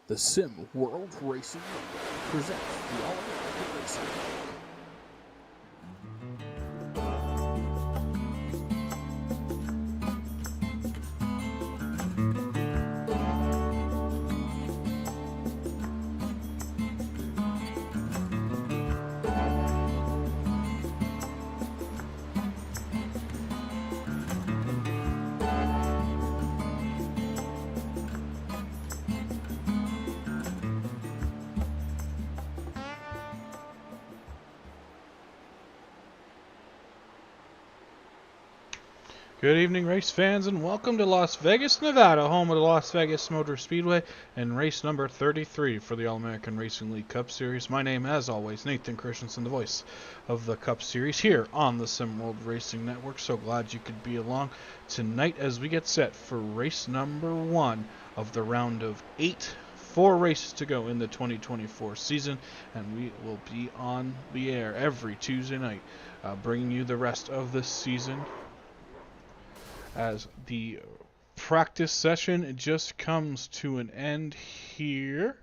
The Sim World Racing presents the All-American Racing. Good evening, race fans, and welcome to Las Vegas, Nevada, home of the Las Vegas Motor Speedway, and race number 33 for the All-American Racing League Cup Series. My name, as always, Nathan Christensen, the voice of the Cup Series here on the Sim World Racing Network. So glad you could be along tonight as we get set for race number 1 of the round of 8. 4 races to go in the 2024 season, and we will be on the air every Tuesday night, bringing you the rest of this season as the practice session just comes to an end here.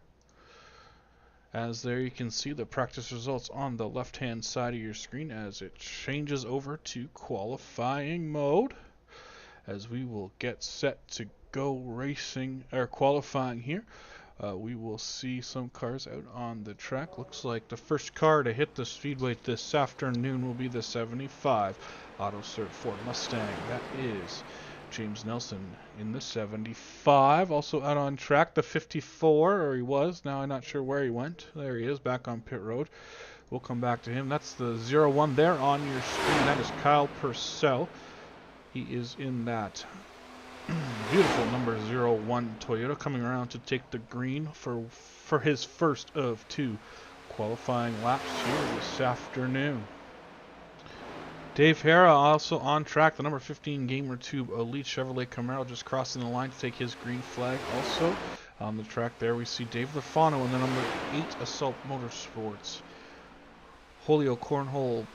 As there you can see the practice results on the left hand side of your screen as it changes over to qualifying mode, as we will get set to go racing or qualifying here. We will see some cars out on the track. Looks like the first car to hit the speedway this afternoon will be the 75 Auto Cert Ford Mustang. That is James Nelson in the 75. Also out on track, the 54, or he was. Now I'm not sure where he went. There he is, back on pit road. We'll come back to him. That's the 01 there on your screen. That is Kyle Purcell. He is in that beautiful number 01 Toyota, coming around to take the green for his first of 2 qualifying laps here this afternoon. Dave Hara also on track, the number 15 Gamer Tube Elite Chevrolet Camaro, just crossing the line to take his green flag. Also on the track there we see Dave Lafano in the number 8 Assault Motorsports. Julio Cornhole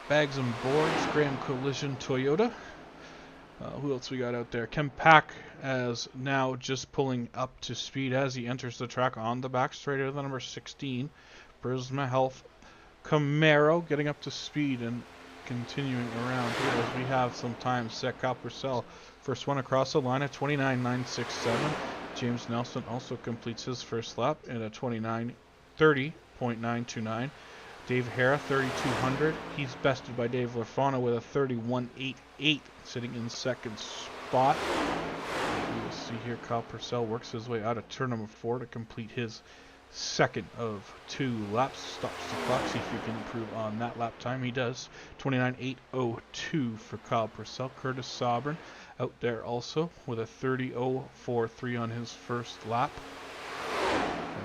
Bags and Boards Graham Collision Toyota. Who else we got out there? Ken Pack as now just pulling up to speed as he enters the track on the back straight of the number 16 Prisma Health Camaro, getting up to speed and continuing around here as we have some time set. Kyle Purcell, first one across the line at 29.967. James Nelson also completes his first lap at a 30.929. Dave Hara, 3,200. He's bested by Dave Lafano with a 31.88, sitting in second spot. We will see here Kyle Purcell works his way out of turn number 4 to complete his second of 2 laps. Stops the clock, see if he can improve on that lap time. He does. 29.802 for Kyle Purcell. Curtis Sobran out there also with a 30.043 on his first lap.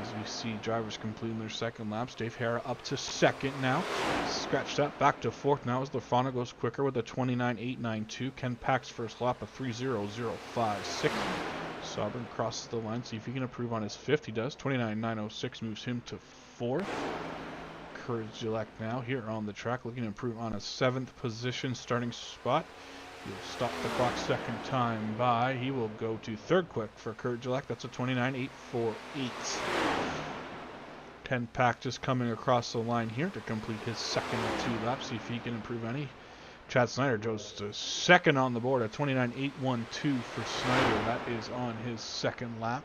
As we see drivers completing their second laps. Dave Hara up to second now. Scratch that back to fourth now as Lafano goes quicker with a 29.892. Ken Pack's first lap of 3.0.056. Sobran crosses the line, see if he can improve on his fifth. He does. 29.906 moves him to fourth. Kurt Gillette now here on the track looking to improve on a 7th position starting spot. He'll stop the clock second time by. He will go to third quick for Kurt Gillette. That's a 29.848. Ken Pack just coming across the line here to complete his second of 2 laps. See if he can improve any. Chad Snyder goes to second on the board at 29.812 for Snyder. That is on his second lap.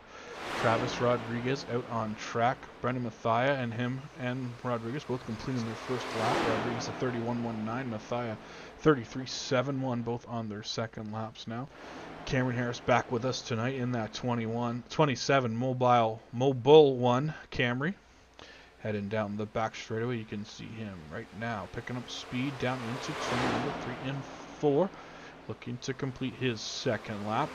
Travis Rodriguez out on track. Brendan Mathia and him and Rodriguez both completing their first lap. Rodriguez a 31.19, Mathia 33.71, both on their second laps now. Cameron Harris back with us tonight in that 27 Mobile 1 Camry. Heading down the back straightaway, you can see him right now picking up speed down into turn number 3 and 4, looking to complete his second lap.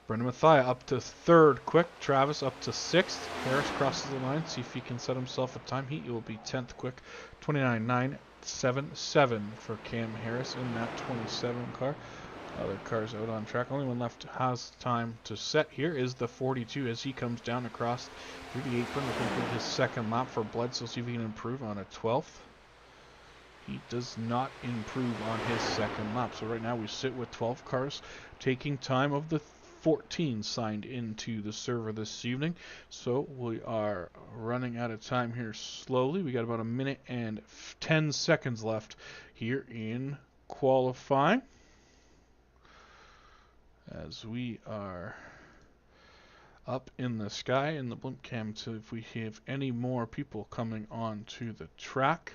Brendan Mathia up to third quick. Travis up to 6th. Harris crosses the line. See if he can set himself a time. He will be 10th quick. 29.977 for Cam Harris in that 27 car. Other cars out on track. Only one left has time to set here is the 42 as he comes down across through the apron to complete his second lap for Bledsoe. See if he can improve on a 12th. He does not improve on his second lap. So right now we sit with 12 cars taking time of the 14 signed into the server this evening. So we are running out of time here slowly. We got about a minute and 10 seconds left here in qualifying, as we are up in the sky in the blimp cam to if we have any more people coming on to the track.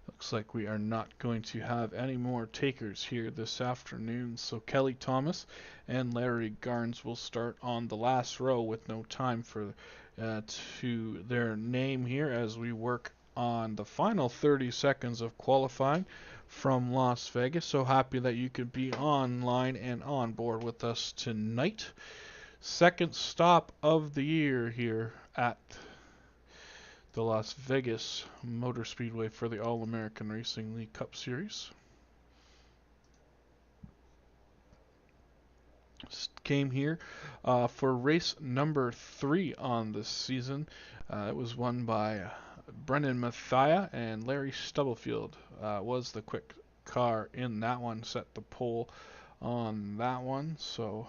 Looks like we are not going to have any more takers here this afternoon, so Kelly Thomas and Larry Garnes will start on the last row with no time for to their name here as we work on the final 30 seconds of qualifying from Las Vegas. So happy that you could be online and on board with us tonight. Second stop of the year here at the Las Vegas Motor Speedway for the All-American Racing League Cup Series. Came here for race number 3 on this season. It was won by Brendan Mathia, and Larry Stubblefield was the quick car in that one, set the pole on that one. So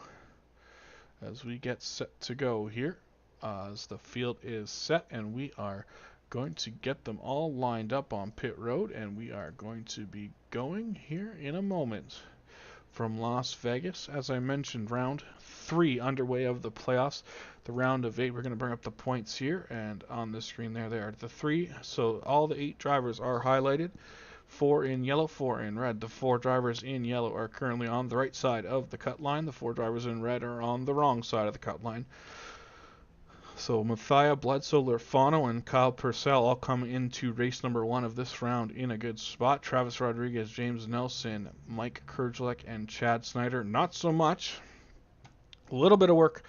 as we get set to go here, as the field is set, and we are going to get them all lined up on pit road, and we are going to be going here in a moment from Las Vegas. As I mentioned, round 3 underway of the playoffs. The round of 8, we're going to bring up the points here, and on the screen there they are, the 3. So all the 8 drivers are highlighted. 4 in yellow, 4 in red. The 4 drivers in yellow are currently on the right side of the cut line. The 4 drivers in red are on the wrong side of the cut line. So Mathia, Bledsoe, Lurfano, and Kyle Purcell all come into race number 1 of this round in a good spot. Travis Rodriguez, James Nelson, Mike Kerjelek, and Chad Snyder, not so much. A little bit of work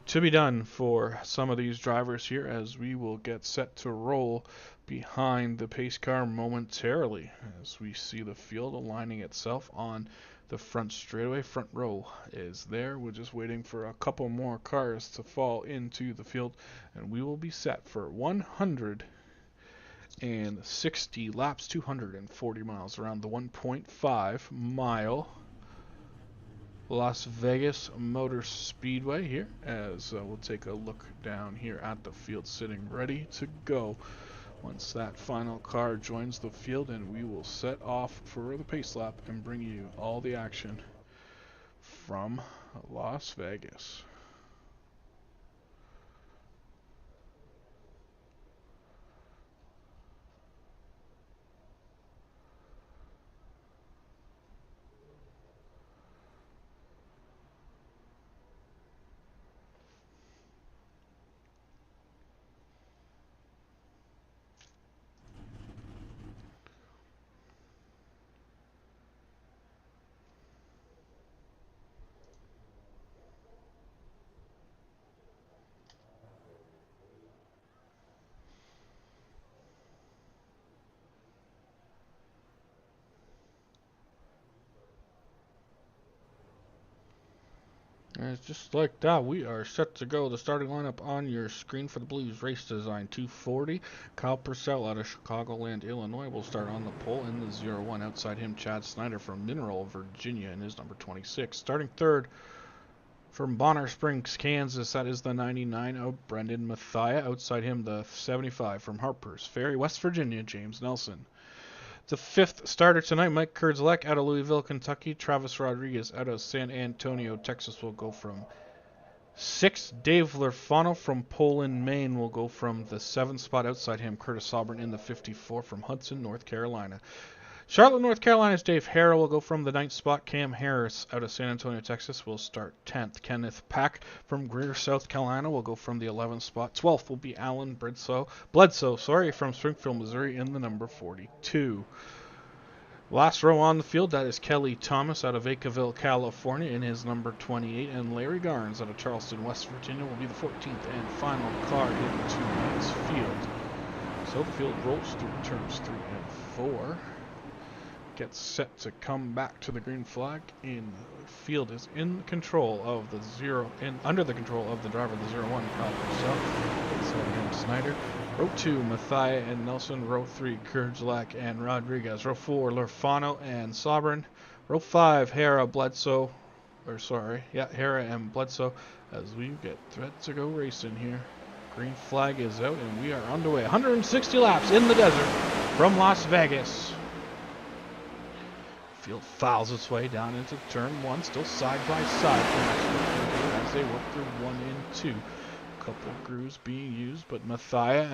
to be done for some of these drivers here as we will get set to roll behind the pace car momentarily as we see the field aligning itself on the front straightaway. Front row is there. We're just waiting for a couple more cars to fall into the field, and we will be set for 160 laps, 240 miles around the 1.5 mile Las Vegas Motor Speedway here, as we'll take a look down here at the field sitting ready to go once that final car joins the field, and we will set off for the pace lap and bring you all the action from Las Vegas. And just like that, we are set to go. The starting lineup on your screen for the Blues Race Design 240. Kyle Purcell out of Chicagoland, Illinois will start on the pole in the 0-1. Outside him, Chad Snyder from Mineral, Virginia, in his number 26. Starting third from Bonner Springs, Kansas, that is the 99 of Brendan Mathia. Outside him, the 75 from Harpers Ferry, West Virginia, James Nelson. The 5th starter tonight, Mike Kerjelek out of Louisville, Kentucky. Travis Rodriguez out of San Antonio, Texas will go from 6th. Dave Lurfano from Poland, Maine will go from the 7th spot. Outside him, Curtis Auburn in the 54 from Hudson, North Carolina. Charlotte, North Carolina's Dave Harrell will go from the 9th spot. Cam Harris out of San Antonio, Texas will start 10th. Kenneth Pack from Greer, South Carolina will go from the 11th spot. 12th will be Alan Bledsoe from Springfield, Missouri in the number 42. Last row on the field, that is Kelly Thomas out of Vacaville, California in his number 28, and Larry Garnes out of Charleston, West Virginia will be the 14th and final car into tonight's field. So the field rolls through turns 3 and 4. gets set to come back to the green flag. In field is in control of the under the control of the driver, the 01 Purcell. So again, Snyder. Row 2, Mathia and Nelson. Row 3, Kerjlak and Rodriguez. Row 4, Lorfano and Sobran. Row 5, Hera and Bledsoe, as we get thread to go racing here. Green flag is out and we are underway. 160 laps in the desert from Las Vegas. Field files its way down into turn 1, still side by side as they work through 1 and 2. Couple grooves being used, but Mathia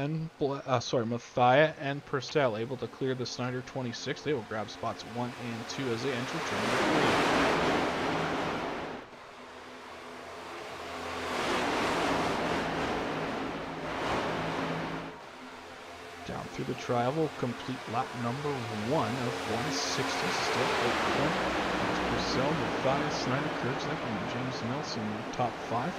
and Purcell able to clear the Snyder 26. They will grab spots 1 and 2 as they enter turn 3. Down through the tri-oval, complete lap number 1 of 160. Still 8 points. Purcell, Mathia, Snyder, Kerjlak, and James Nelson in the top 5.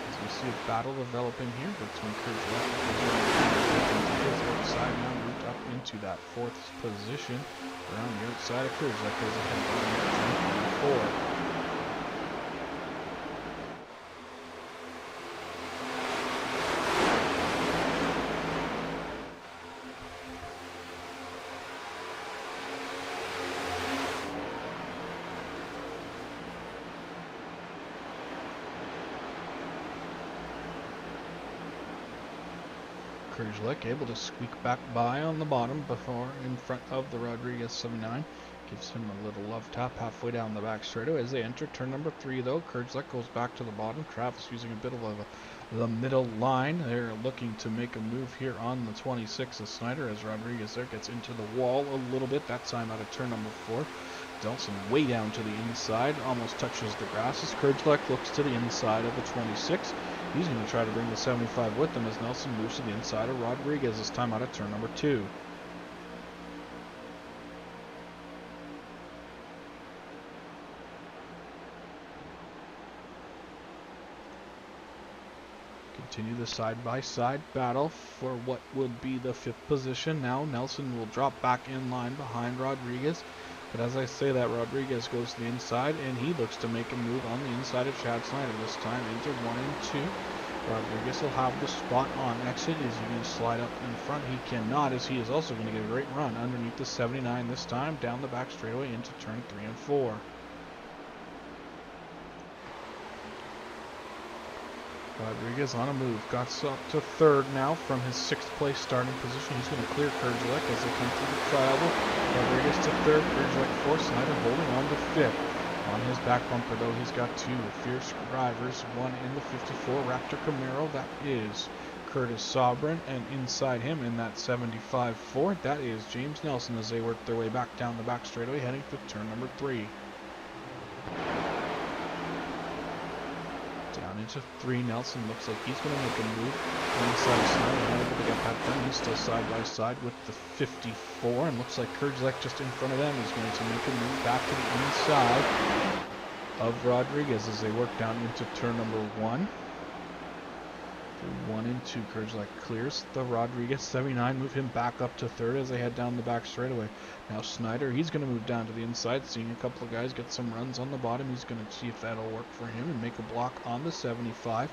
As we see a battle developing here between Kerjlak and his outside now moved up into that 4th position. Around the outside of Kerjlak goes ahead of 4. Kerjlak able to squeak back by on the bottom before in front of the Rodriguez 79. Gives him a little love tap halfway down the back straightaway as they enter turn number 3 though. Kerjlak goes back to the bottom. Travis using a bit of the middle line. They're looking to make a move here on the 26 of Snyder as Rodriguez there gets into the wall a little bit. That time out of turn number 4. Nelson way down to the inside, almost touches the grass as Kerjlak looks to the inside of the 26. He's going to try to bring the 75 with him as Nelson moves to the inside of Rodriguez, this time out of turn number 2. Continue the side-by-side battle for what would be the 5th position. Now Nelson will drop back in line behind Rodriguez. But as I say that, Rodriguez goes to the inside, and he looks to make a move on the inside of Chad Snyder, this time into 1 and 2. Rodriguez will have the spot on exit. Is he going to slide up in front? He cannot, as he is also going to get a great run underneath the 79 this time, down the back straightaway into turn 3 and 4. Rodriguez on a move, got up to 3rd now from his 6th place starting position. He's going to clear Kerjlak as they come through the tri-oval. Rodriguez to 3rd, Kerjlak 4th, Snyder holding on to 5th. On his back bumper though, he's got 2 fierce drivers, one in the 54 Raptor Camaro, that is Curtis Sobran, and inside him in that 75 Ford, that is James Nelson as they work their way back down the back straightaway heading to turn number 3. Down into 3, Nelson looks like he's going to make a move. Inside Snyder, unable to get that done. He's still side by side with the 54, and looks like Kerjlak just in front of them is going to make a move back to the inside of Rodriguez as they work down into turn number 1. Through 1 and 2, Kerjlak clears the Rodriguez 79, move him back up to 3rd as they head down the back straightaway. Now Snyder, he's going to move down to the inside, seeing a couple of guys get some runs on the bottom. He's going to see if that'll work for him and make a block on the 75.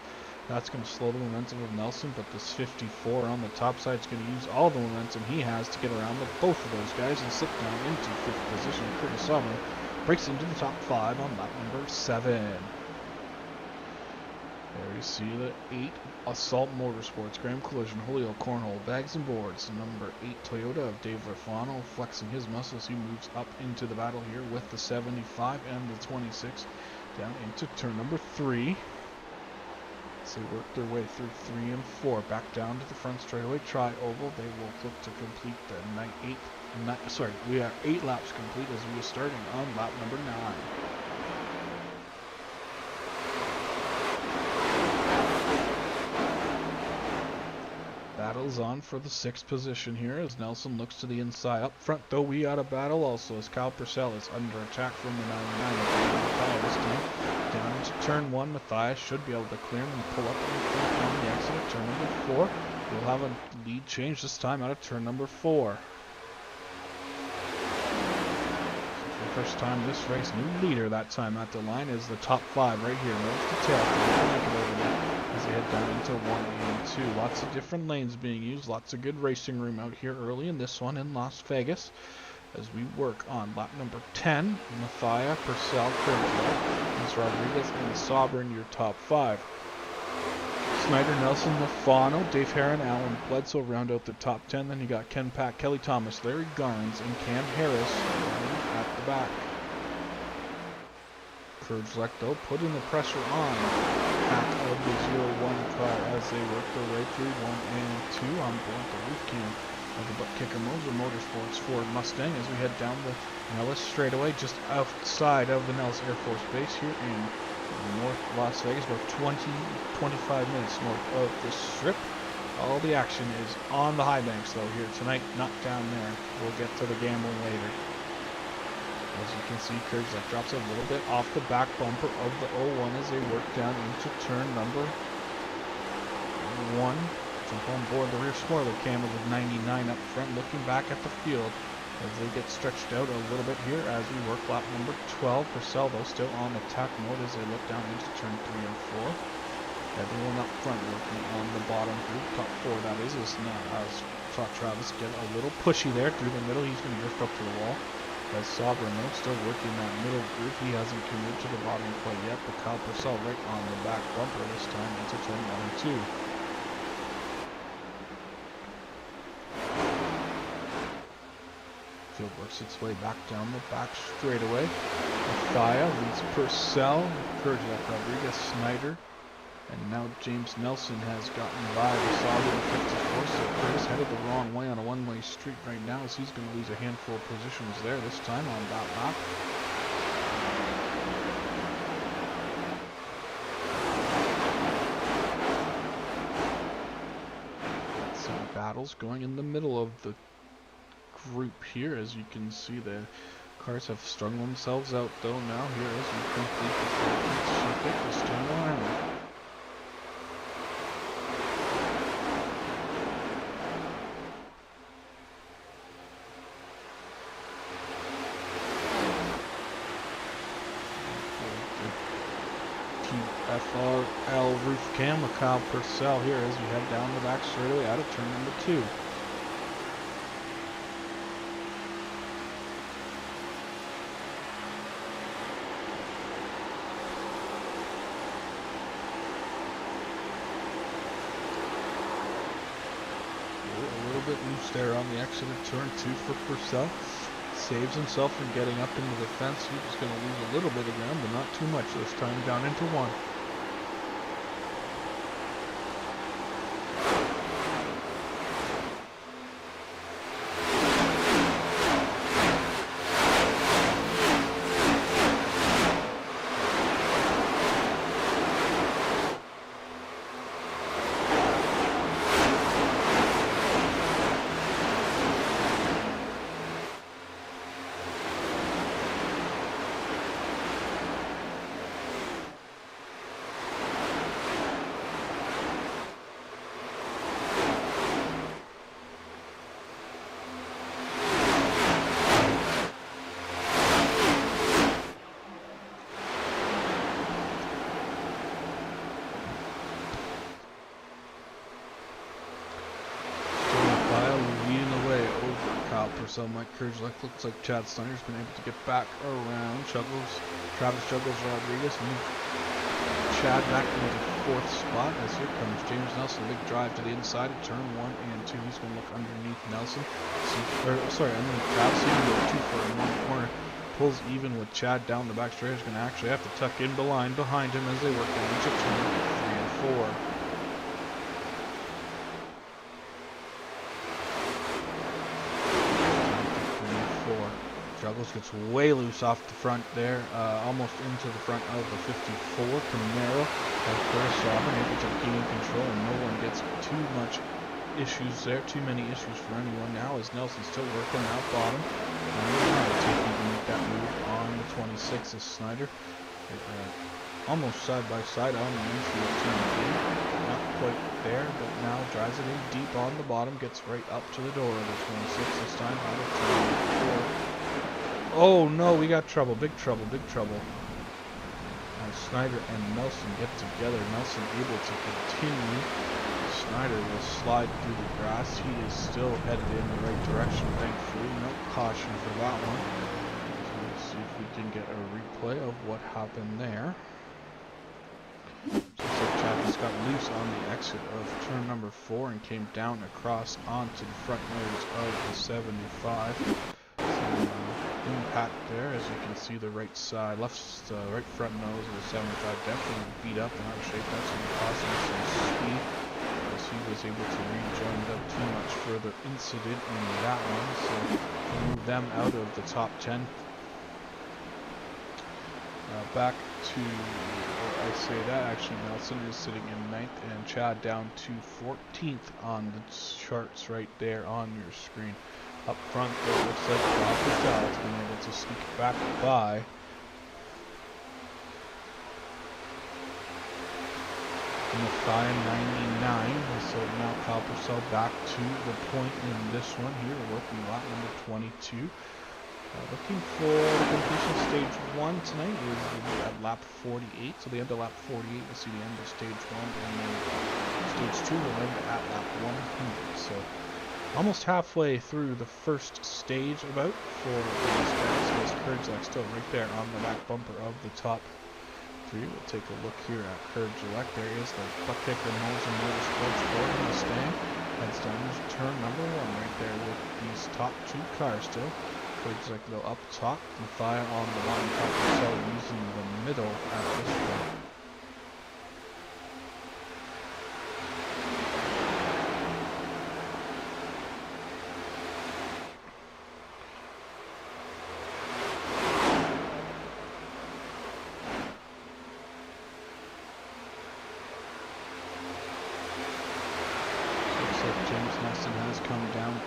That's going to slow the momentum of Nelson, but this 54 on the top side is going to use all the momentum he has to get around both of those guys and sit down into 5th position. Curtis Sobran breaks into the top 5 on lap number 7. There you see the 8 Assault Motorsports Graham Collision Julio Cornhole Bags and Boards. Number 8 Toyota of Dave Lafano flexing his muscles. He moves up into the battle here with the 75 and the 26 down into turn number 3. As they work their way through 3 and 4 back down to the front straightaway tri-oval. They will look to complete the we are 8 laps complete as we are starting on lap number 9. Battles on for the 6th position here as Nelson looks to the inside. Up front though, we got a battle also as Kyle Purcell is under attack from the 99. This time down into turn 1. Matthias should be able to clear him and pull up in front on the exit of turn number 4. We'll have a lead change this time out of turn number 4. first time this race. New leader that time at the line is the top 5 right here. Nose to tail. As they head down into 1 and 2. Lots of different lanes being used. Lots of good racing room out here early in this one in Las Vegas. As we work on lap number 10, Mathia, Purcell, Kurt Rodriguez, and Sauber in your top 5. Snyder, Nelson, Lafano, Dave Herron, Alan Bledsoe round out the top 10. Then you got Ken Pack, Kelly Thomas, Larry Garnes, and Cam Harris at the back. Kurdzlek, though, putting the pressure on out of the 0-1 car as they work their way through 1 and 2 on board the roof cam of the Butt Kicker Moser Motorsports Ford Mustang as we head down the Nellis straightaway just outside of the Nellis Air Force Base here in North Las Vegas, about 20-25 minutes north of the Strip. All the action is on the high banks though here tonight, not down there. We'll get to the gambling later. As you can see, Kurdzlek drops a little bit off the back bumper of the 01 as they work down into turn number 1. Jump on board the rear spoiler camera with 99 up front, looking back at the field as they get stretched out a little bit here as we work lap number 12. Purcell, though, still on attack mode as they look down into turn 3 and 4. Everyone up front working on the bottom group, top 4 that is not as saw Travis get a little pushy there through the middle. He's going to drift up to the wall. As Sobrano still working that middle group, he hasn't committed to the bottom quite yet, but Kyle Purcell right on the back bumper this time into turn 1 and 2. Field works its way back down the back straightaway. Mathia leads Purcell, Kurdzlek, Rodriguez, Snyder, and now James Nelson has gotten by the Sauber 54, so Curtis headed the wrong way on a one-way street right now as he's going to lose a handful of positions there this time on that lap. Some battles going in the middle of the group here. As you can see, the cars have strung themselves out though now here as we complete the circuit this time around. AARL roof cam with Kyle Purcell here as we head down the back straightaway out of turn number 2. Bit loose there on the exit of turn 2 for Purcell. Saves himself from getting up into the fence. He's going to lose a little bit of ground, but not too much this time, down into 1. So Mike Kurdzlek looks like Chad Snyder's been able to get back around. Travis Juggles Rodriguez moved Chad back into the 4th spot as here comes James Nelson. Big drive to the inside of turn 1 and 2. He's going to look underneath Nelson. Underneath Travis. He's going to go 2 for in one corner. Pulls even with Chad down the back straight. He's going to actually have to tuck in the line behind him as they work down into turn 3 and 4. Juggles gets way loose off the front there, almost into the front of the 54. Camaro has Purcell able to gain control, and no one gets too much issues there, too many issues for anyone now as Nelson's still working out bottom. Taking to make that move on the 26 is Snyder. Almost side by side on the infield turn 3. Not quite there, but now drives it in deep on the bottom, gets right up to the door of the 26 this time out of turn 4. Oh no, we got trouble. Big trouble, big trouble. Snyder and Nelson get together. Nelson able to continue. Snyder will slide through the grass. He is still headed in the right direction, thankfully. No caution for that one. So let's see if we can get a replay of what happened there. Looks like Chad got loose on the exit of turn number 4 and came down across onto the front nose of the 75. Impact there, as you can see, the right side, right front nose of the 75 definitely beat up and out of shape. That's going to cost him some speed, as he was able to rejoin up too much further incident in that one, so move them out of the top 10. Back to, I say that, actually Nelson is sitting in 9th and Chad down to 14th on the charts right there on your screen. Up front, though, it looks like Cal has been able to sneak back by. Mathia 99, so now Kyle Purcell back to the point in this one here, working lap number 22. Looking for the completion stage 1 tonight is at lap 48, so the end of lap 48 we'll see the end of stage 1, and then stage 2 will end at lap 100, so almost halfway through the first stage about for these guys. There's Kurdzak still right there on the back bumper of the top 3. We'll take a look here at Kurdzak. There is the Buckkicker Moulton Motorsports Ford Mustang. Heads down to turn number 1 right there with these top 2 cars still. Kurdzak though up top. Mathia on the line. So using the middle at this point.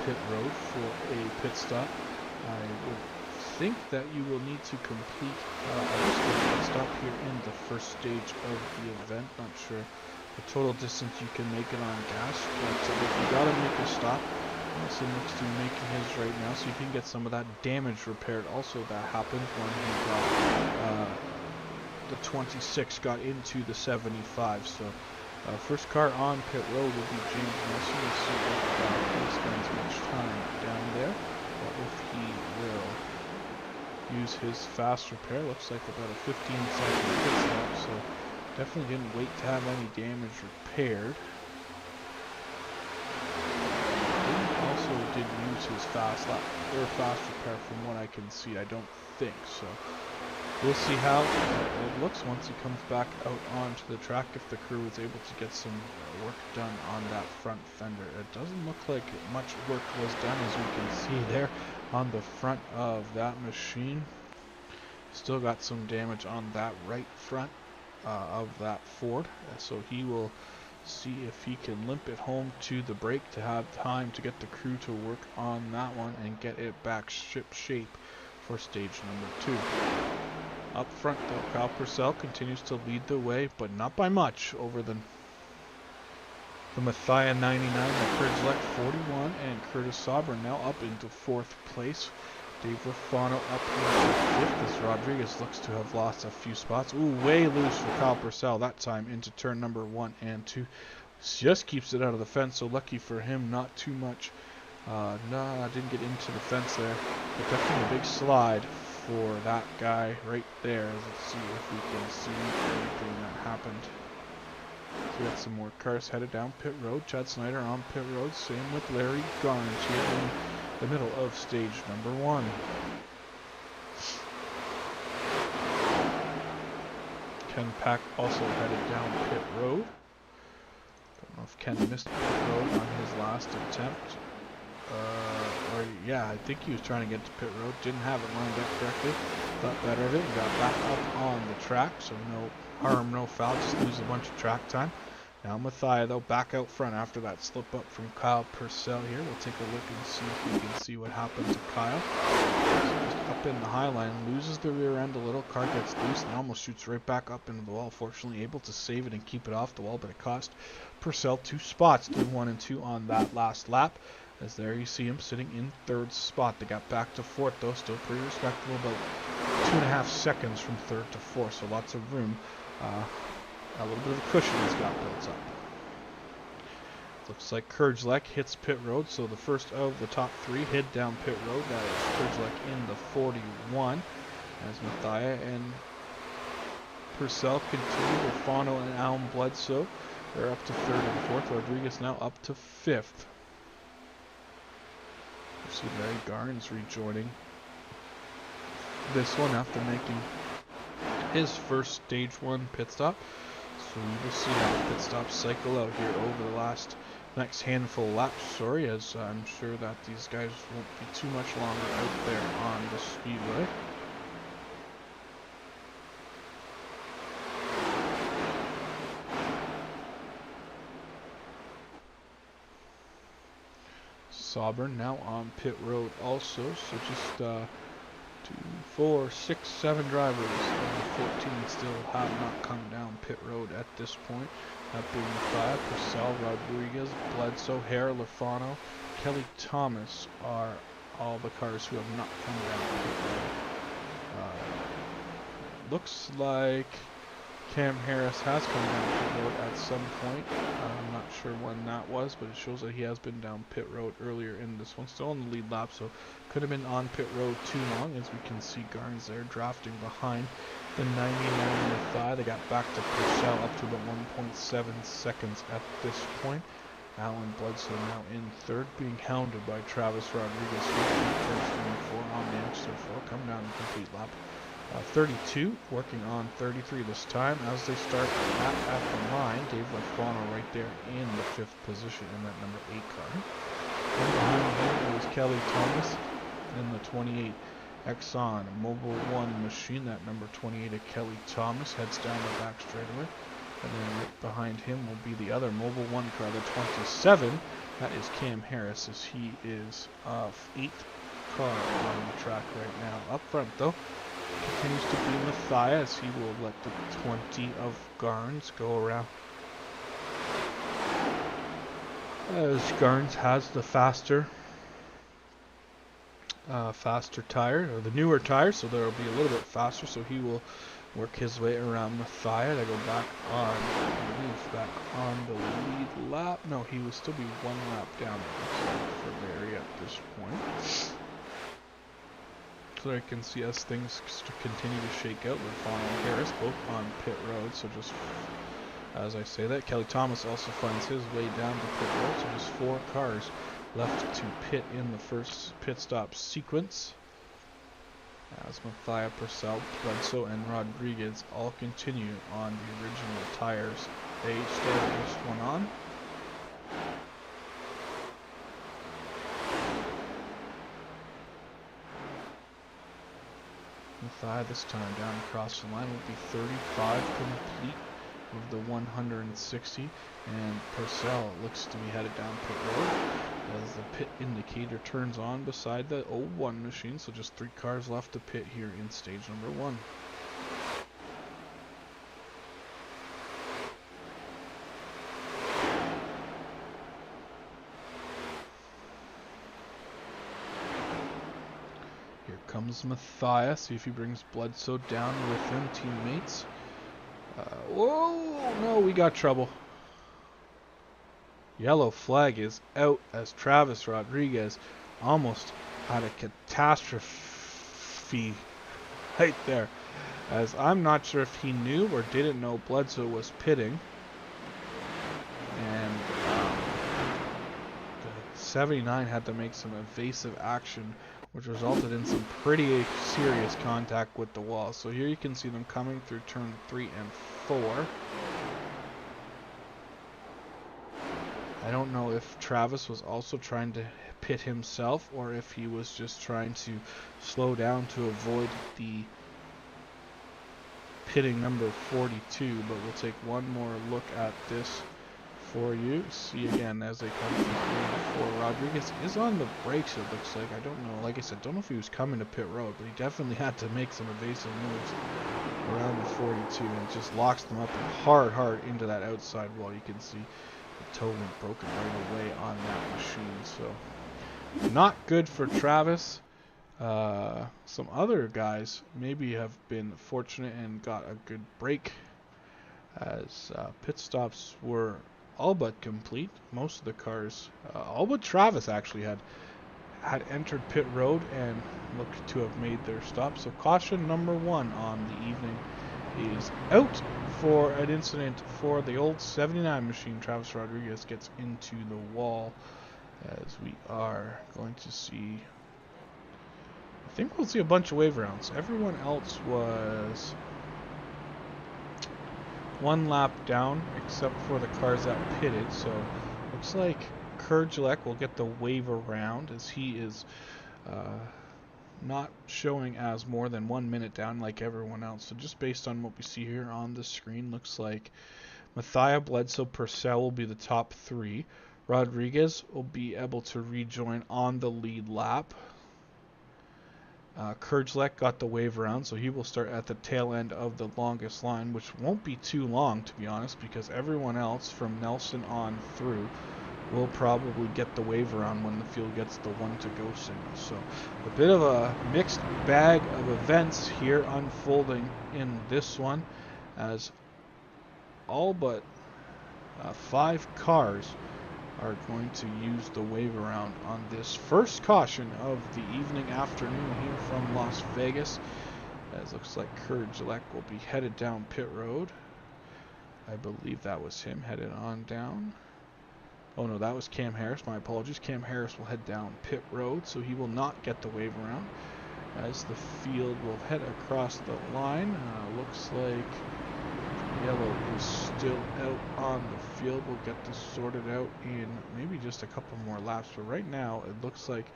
Pit road for a pit stop. I would think that you will need to complete a pit stop here in the first stage of the event. Not sure the total distance you can make it on gas, but if you gotta make a stop, Nelson looks to be making his right now, so you can get some of that damage repaired. Also, that happened when he got the 26 got into the 75. So. First car on pit road will be James Nelson. We'll see if he spends much time down there, or if he will use his fast repair. Looks like about a 15-second pit stop, so definitely didn't wait to have any damage repaired. Also did use his fast repair from what I can see. I don't think so. We'll see how it looks once he comes back out onto the track, if the crew is able to get some work done on that front fender. It doesn't look like much work was done, as you can see there on the front of that machine. Still got some damage on that right front of that Ford, so he will see if he can limp it home to the brake to have time to get the crew to work on that one and get it back ship shape for stage number 2. Up front though, Kyle Purcell continues to lead the way, but not by much over the Mathia 99, the Kurdzak 41, and Curtis Sauber now up into 4th place. Dave Rafano up into 5th as Rodriguez looks to have lost a few spots. Ooh, way loose for Kyle Purcell that time into turn number 1 and 2. Just keeps it out of the fence, so lucky for him, not too much. No, I didn't get into the fence there, but definitely a big slide for that guy right there. Let's see if we can see everything that happened. So we got some more cars headed down pit road. Chad Snyder on pit road. Same with Larry Garnes here in the middle of stage number 1. Ken Pack also headed down pit road. Don't know if Ken missed pit road on his last attempt. Yeah, I think he was trying to get to pit road. Didn't have it lined up correctly. Thought better of it and got back up on the track. So no harm, no foul. Just lose a bunch of track time. Now Mathia, though, back out front after that slip up from Kyle Purcell here. We'll take a look and see if we can see what happened to Kyle. So just up in the high line, loses the rear end a little. Car gets loose and almost shoots right back up into the wall. Fortunately, able to save it and keep it off the wall, but it cost Purcell 2 spots, through 1 and 2 on that last lap. As there you see him sitting in third spot. They got back to fourth though, still pretty respectable, about 2.5 seconds from third to fourth, so lots of room. A little bit of a cushion has got built up. Looks like Kurgelek hits pit road, so the first of the top three head down pit road. That is Kurgelek in the 41. As Mathia and Purcell continue, Fano and Alan Bledsoe, they're up to third and fourth. Rodriguez now up to fifth. You see Larry Garnes rejoining this one after making his first stage 1 pit stop. So we will see how the pit stops cycle out here over the next handful of laps, as I'm sure that these guys won't be too much longer out there on the Speedway. Sauber now on pit road also, so just 2, 4, 6, 7 drivers of the 14 still have not come down pit road at this point. That being 5, Purcell, Rodriguez, Bledsoe, Hare, Lafano, Kelly Thomas are all the cars who have not come down pit road. Looks like Cam Harris has come down pit road at some point. I'm not sure when that was, but it shows that he has been down pit road earlier in this one. Still on the lead lap, so could have been on pit road too long. As we can see, Garnes there drafting behind the 99 Mathia. They got back to Purcell up to about 1.7 seconds at this point. Alan Bledsoe now in third, being hounded by Travis Rodriguez, who turns 4 on the extra 4. Come down and complete lap 32, working on 33 this time as they start at the line. Dave Lafano right there in the 5th position in that number 8 car. And behind him is Kelly Thomas in the 28 Exxon Mobil 1 machine. That number 28 of Kelly Thomas heads down the back straightaway. And then right behind him will be the other Mobil 1 car, the 27. That is Cam Harris, as he is 8th car on the track right now. Up front though, continues to be Mathia, as he will let the 20 of Garnes go around. As Garnes has the faster tire, or the newer tire, so there will be a little bit faster, so he will work his way around Mathia to go back on, back on the lead lap. No, he will still be 1 lap down for Larry at this point. So I can see as things continue to shake out with Lafano and Harris both on pit road. So just as I say that, Kelly Thomas also finds his way down to pit road. So just 4 cars left to pit in the first pit stop sequence. As Mathia, Purcell, Bledsoe, and Rodriguez all continue on the original tires. They start this one on. Mathia this time down across the line will be 35 complete of the 160, and Purcell looks to be headed down pit road as the pit indicator turns on beside the 01 machine. So just 3 cars left to pit here in stage number 1. Here comes Mathia. See if he brings Bledsoe down with him, teammates. Whoa, no, we got trouble. Yellow flag is out as Travis Rodriguez almost had a catastrophe right there. As I'm not sure if he knew or didn't know Bledsoe was pitting. And the 79 had to make some evasive action, which resulted in some pretty serious contact with the wall. So here you can see them coming through turn 3 and 4. I don't know if Travis was also trying to pit himself or if he was just trying to slow down to avoid the pitting number 42, but we'll take one more look at this for you. See again as they come through 4. Rodriguez is on the brakes, it looks like. I don't know, like I said, don't know if he was coming to pit road, but he definitely had to make some evasive moves around the 42, and it just locks them up hard into that outside wall. You can see the toe went broken right away on that machine. So Not good for Travis. Some other guys maybe have been fortunate and got a good break, as pit stops were all but complete. Most of the cars, all but Travis actually had entered pit road and looked to have made their stop. So caution number 1 on the evening is out for an incident for the old 79 machine. Travis Rodriguez gets into the wall, as we are going to see, I think we'll see a bunch of wave rounds. Everyone else was 1 lap down except for the cars that pitted, so looks like Kurgelek will get the wave around, as he is not showing as more than 1 minute down like everyone else. So just based on what we see here on the screen, looks like Mathia, Bledsoe, Purcell will be the top 3. Rodriguez will be able to rejoin on the lead lap. Kurgelek got the wave around, so he will start at the tail end of the longest line, which won't be too long, to be honest, because everyone else from Nelson on through will probably get the wave around when the field gets the 1-to-go signal. So a bit of a mixed bag of events here unfolding in this one, as all but 5 cars are going to use the wave around on this first caution of the evening afternoon here from Las Vegas, as looks like Kurgelek will be headed down pit road. I believe that was him headed on down. Oh no, that was Cam Harris. My apologies. Cam Harris will head down pit road, so he will not get the wave around, as the field will head across the line. Looks like yellow is still out on the field. We'll get this sorted out in maybe just a couple more laps, but right now it looks like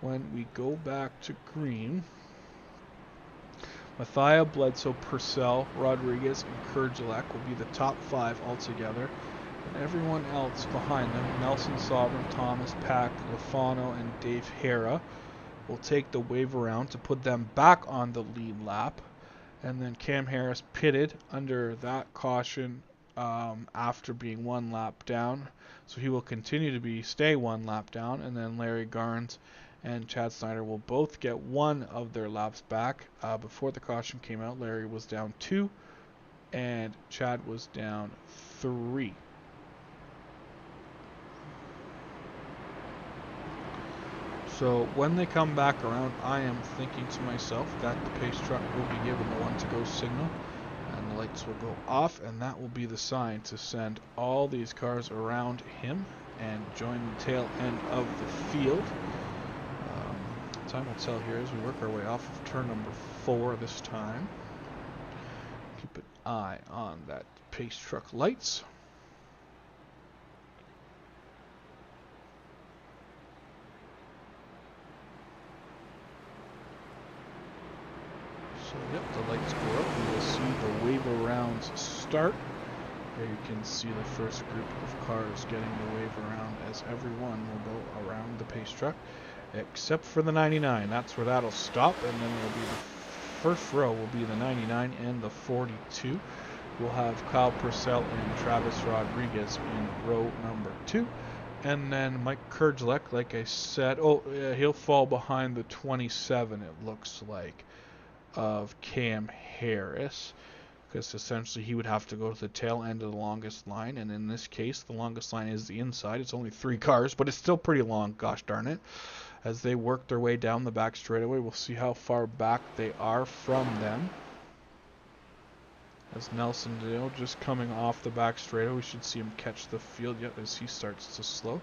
when we go back to green, Mathia, Bledsoe, Purcell, Rodriguez, and Kurgelek will be the top 5 altogether. And everyone else behind them, Nelson, Sovereign, Thomas, Pack, Lafano, and Dave Hara, will take the wave around to put them back on the lead lap. And then Cam Harris pitted under that caution after being 1 lap down, so he will continue to stay 1 lap down. And then Larry Garnes and Chad Snyder will both get 1 of their laps back. Before the caution came out, Larry was down 2 and Chad was down 3. So when they come back around, I am thinking to myself that the pace truck will be given the 1-to-go signal, and the lights will go off, and that will be the sign to send all these cars around him and join the tail end of the field. Time will tell here as we work our way off of turn number 4 this time. Keep an eye on that pace truck lights. So, yep, the lights go up. We will see the wave arounds start. Here you can see the first group of cars getting the wave around, as everyone will go around the pace truck, except for the 99. That's where that'll stop, and then it'll be the first row will be the 99 and the 42. We'll have Kyle Purcell and Travis Rodriguez in row number 2. And then Mike Kurgelek, like I said, he'll fall behind the 27, it looks like, of Cam Harris, because essentially he would have to go to the tail end of the longest line, and in this case the longest line is the inside. It's only 3 cars, but it's still pretty long, gosh darn it. As they work their way down the back straightaway, we'll see how far back they are from them. As Nelson Dale just coming off the back straightaway, we should see him catch the field yet as he starts to slow.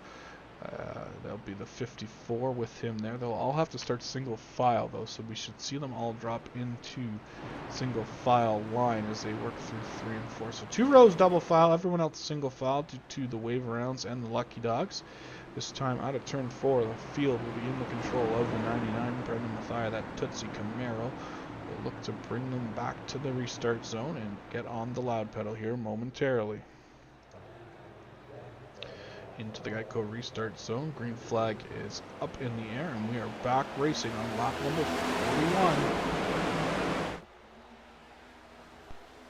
That'll be the 54 with him there. They'll all have to start single file though, so we should see them all drop into single file line as they work through 3 and 4. So 2 rows double file, everyone else single file due to the wave rounds and the lucky dogs. This time out of turn 4, the field will be in the control of the 99, Brendan Mathia, that Tootsie Camaro. Will look to bring them back to the restart zone and get on the loud pedal here momentarily. Into the Geico restart zone. Green flag is up in the air, and we are back racing on lap number 41.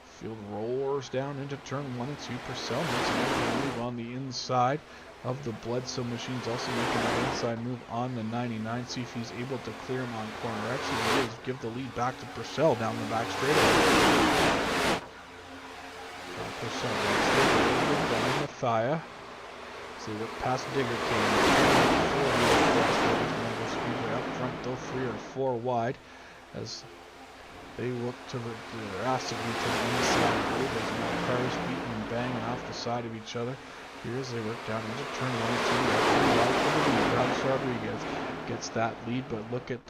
Field roars force down into turn 1 and 2. Purcell makes another move on the inside of the Bledsoe machines, also making that inside move on the 99. See if he's able to clear him on corner X. He is. Give the lead back to Purcell down the back straightaway. Purcell gets the down Mathia. See what past Digger came. Speedway up front, though 3 or 4 wide as they look to drastically to the inside. There's more cars beating and banging off the side of each other. Here as they work down into turn 1 2. Travis Rodriguez gets that lead, but look at,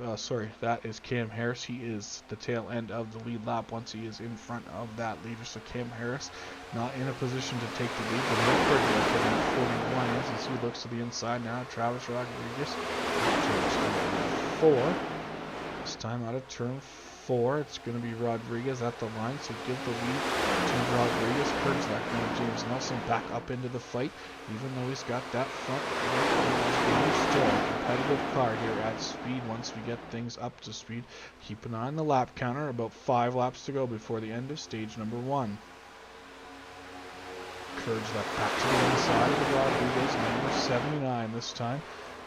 that is Cam Harris. He is the tail end of the lead lap once he is in front of that leader. So Cam Harris not in a position to take the lead, but he'll further at 41 is as he looks to the inside now. Travis Rodriguez, 4. This time out of turn 4, it's going to be Rodriguez at the line, so give the lead to Rodriguez. Kurtzlak now James Nelson back up into the fight, even though he's got that front. He's still a competitive car here at speed once we get things up to speed. Keep an eye on the lap counter, about 5 laps to go before the end of stage number 1. Kurtzlak back to the inside of the Rodriguez, number 79 this time.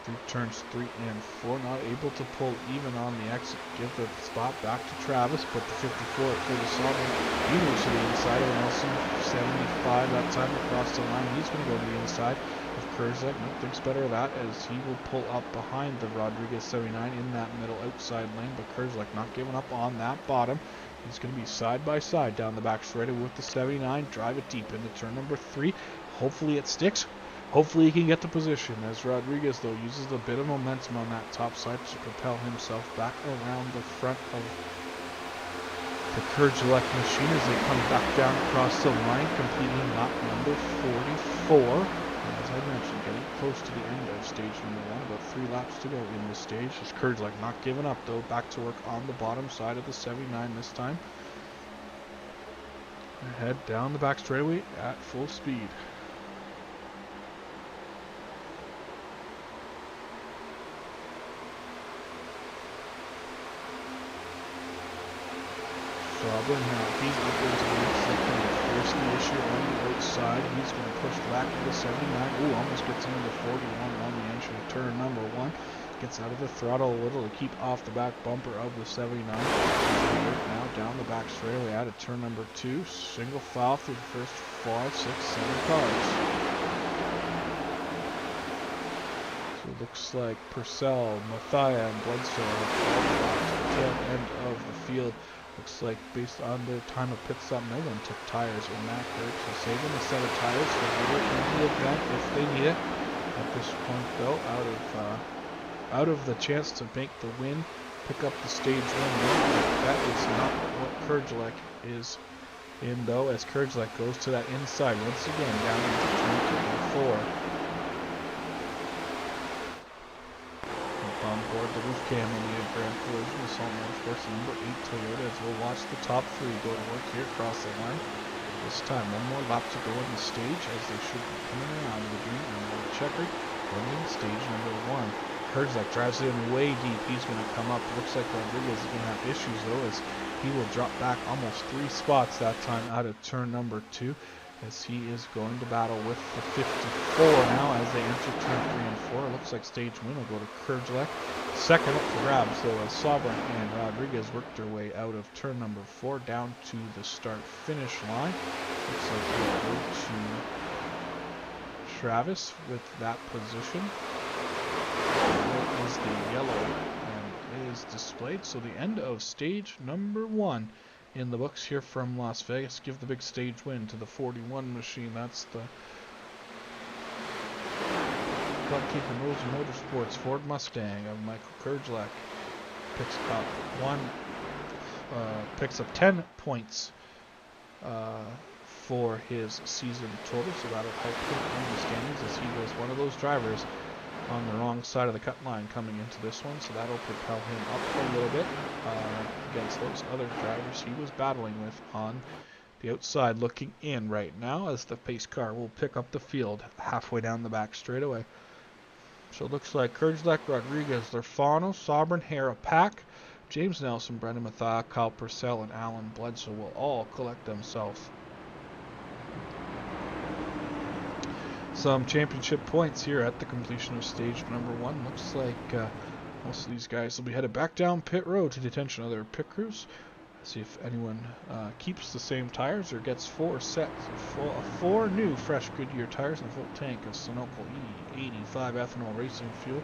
Through turns 3 and 4, not able to pull even on the exit. Give the spot back to Travis, but the 54 for the Sovereign. He moves to the inside of Nelson, 75 that time across the line. He's going to go to the inside of Kurtzlak. No, thinks better of that as he will pull up behind the Rodriguez 79 in that middle outside lane, but Kurtzlak not giving up on that bottom. He's going to be side by side down the back straightaway with the 79. Drive it deep into turn number 3. Hopefully it sticks. Hopefully he can get the position as Rodriguez, though, uses a bit of momentum on that top side to propel himself back around the front of the Kurtzlak machine as they come back down across the line, completing lap number 44. And as I mentioned, getting close to the end of stage number 1, about 3 laps to go in this stage. As Kurtzlak not giving up, though, back to work on the bottom side of the 79 this time. Head down the back straightaway at full speed. Problem now, he's up into the next second. There's the issue on the outside. He's going to push back to the 79. Ooh, almost gets him into 41 on the entry of turn number 1. Gets out of the throttle a little to keep off the back bumper of the 79. Now down the back straightaway out of turn number 2. Single file through the first 5, 6, 7 cars. So it looks like Purcell, Mathia, and Bledsoe are all to the tail end of the field. Looks like based on their time of pit stop, no one took tires in that group, so saving a set of tires for later in the event if they need it. At this point, though, out of the chance to make the win, pick up the stage 1 win. That is not what Kurtzlak is in, though, as Kurtzlak goes to that inside once again down into turn 4. On board the roof cam on the Grand Collision, the Salt Motorsports number 8 Toyota, as we'll watch the top 3 go to work here across the line. This time, one more lap to go in the stage as they should be coming around the green and white checkered, going in stage number 1. Kurtzlak drives it in way deep. He's going to come up. Looks like Rodriguez is going to have issues, though, as he will drop back almost 3 spots that time out of turn number 2. As he is going to battle with the 54 now as they enter turn 3 and 4. It looks like stage win will go to Kurtzlak. Second up for grabs, though, as Sovereign and Rodriguez work their way out of turn number 4 down to the start-finish line. Looks like we'll go to Travis with that position. That is the yellow, and it is displayed. So the end of stage number 1. In the books here from Las Vegas. Give the big stage win to the 41 machine. That's the Buckkeeper Moser Motorsports Ford Mustang of Michael Kurtzlak. Picks up 10 points for his season total, so that'll help him in the standings as he was one of those drivers on the wrong side of the cut line coming into this one, so that'll propel him up a little bit against those other drivers he was battling with on the outside looking in right now, as the pace car will pick up the field halfway down the back straightaway. So it looks like Kurtzlak, Rodriguez, Lerfano, Sovereign, Hara, Pack, James Nelson, Brendan Mathia, Kyle Purcell, and Alan Bledsoe will all collect themselves some championship points here at the completion of stage number 1. Looks like most of these guys will be headed back down pit road to the attention of their pit crews. See if anyone keeps the same tires or gets 4 sets of 4 new fresh Goodyear tires and a full tank of Sunoco E85 ethanol racing fuel.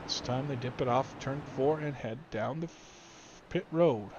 This time they dip it off turn 4 and head down the pit road.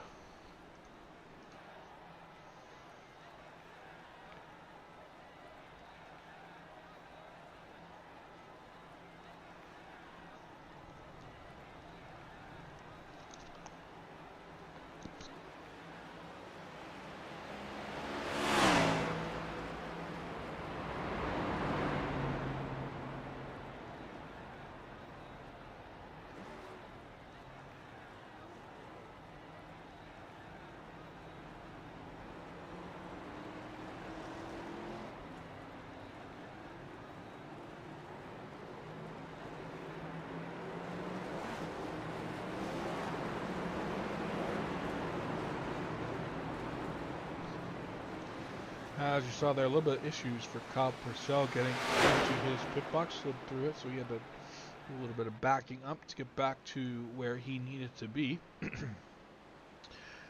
As you saw there, a little bit of issues for Kyle Purcell getting into his pit box, slid through it, so he had to do a little bit of backing up to get back to where he needed to be.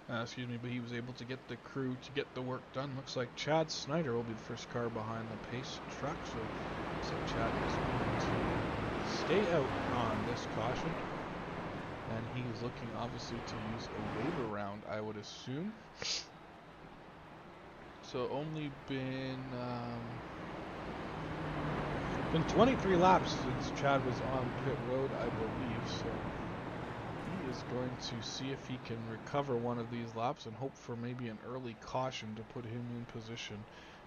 But he was able to get the crew to get the work done. Looks like Chad Snyder will be the first car behind the pace truck, so looks like Chad is going to stay out on this caution. And he is looking obviously to use a waiver round, I would assume. So only been 23 laps since Chad was on pit road, I believe. So he is going to see if he can recover one of these laps and hope for maybe an early caution to put him in position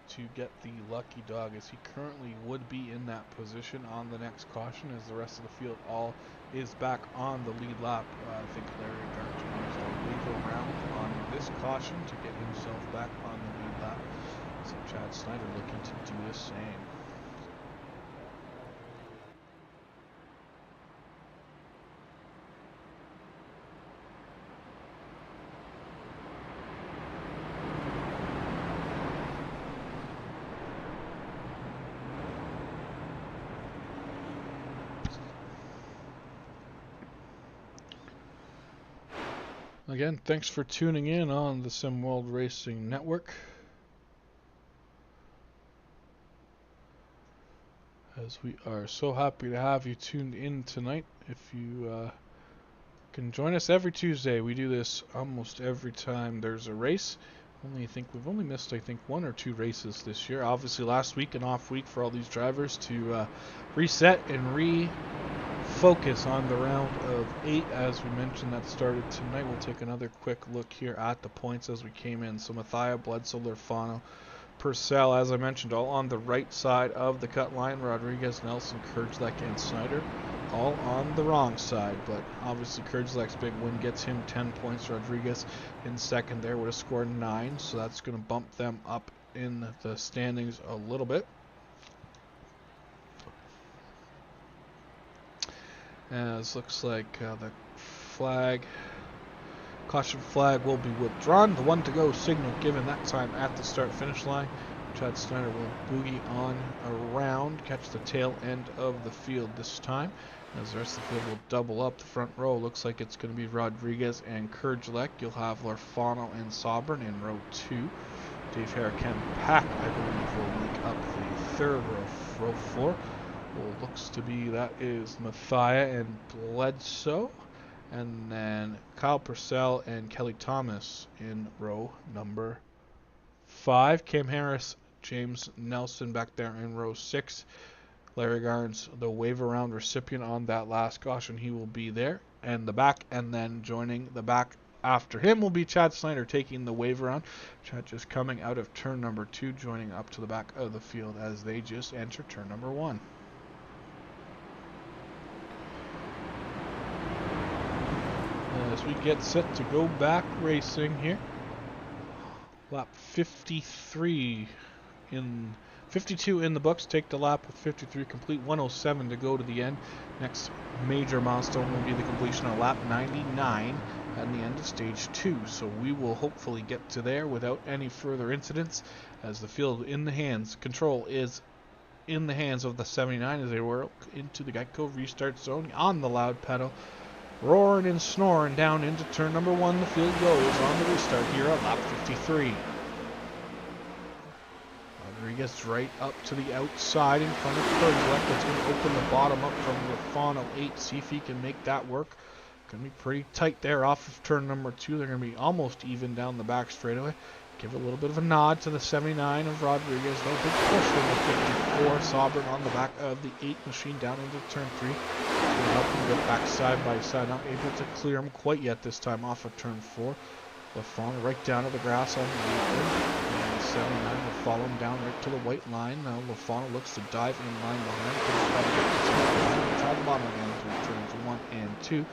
to get the lucky dog, as he currently would be in that position on the next caution, as the rest of the field all is back on the lead lap. I think Larry Garton used a waiver round on this caution to get himself back on the lead lap. So Chad Snyder looking to do the same. Again, thanks for tuning in on the SimWorld Racing Network. As we are so happy to have you tuned in tonight. If you can join us every Tuesday, we do this almost every time there's a race. We've only missed 1 or 2 races this year. Obviously last week an off week for all these drivers to reset and refocus on the round of 8. As we mentioned, that started tonight. We'll take another quick look here at the points as we came in. So Mathia, Bledsoe, Lurfano, Purcell, as I mentioned, all on the right side of the cut line. Rodriguez, Nelson, Kerjlek, and Snyder all on the wrong side. But obviously Kerjlek's big win gets him 10 points. Rodriguez in second there would have scored 9, so that's going to bump them up in the standings a little bit. As looks like the caution flag will be withdrawn. The 1 to go signal given that time at the start-finish line. Chad Snyder will boogie on around, catch the tail end of the field this time, as the rest of the field will double up. The front row looks like it's going to be Rodriguez and Kerjlek. You'll have Lorfano and Sobern in row 2. Dave Harrican Pack, I believe, will make up the third row 4. Well, looks to be that is Mathia and Bledsoe. And then Kyle Purcell and Kelly Thomas in row number 5. Cam Harris, James Nelson back there in row 6. Larry Garnes, the waiver round recipient on that last caution, he will be there and the back. And then joining the back after him will be Chad Snyder taking the waiver round. Chad just coming out of turn number 2, joining up to the back of the field as they just enter turn number 1. As we get set to go back racing here. Lap 52 in the books. Take the lap with 53 complete. 107 to go to the end. Next major milestone will be the completion of lap 99 at the end of stage 2. So we will hopefully get to there without any further incidents, as the field in the hands. Control is in the hands of the 79 as they work into the Geico restart zone on the loud pedal. Roaring and snoring down into turn number 1. The field goes on the restart here at lap 53. Rodriguez right up to the outside in front of Kurzelek. That's going to open the bottom up from Lafano 8. See if he can make that work. Going to be pretty tight there off of turn number 2. They're going to be almost even down the back straightaway. Give a little bit of a nod to the 79 of Rodriguez. No big push from the 54. Sobran on the back of the 8 machine down into turn 3. Help him get back side by side. Not able to clear him quite yet this time off of turn 4. Lafano right down to the grass on the apron. And the 79 will follow him down right to the white line. Now Lafano looks to dive in line behind. Try the bottom again to turns 1 and 2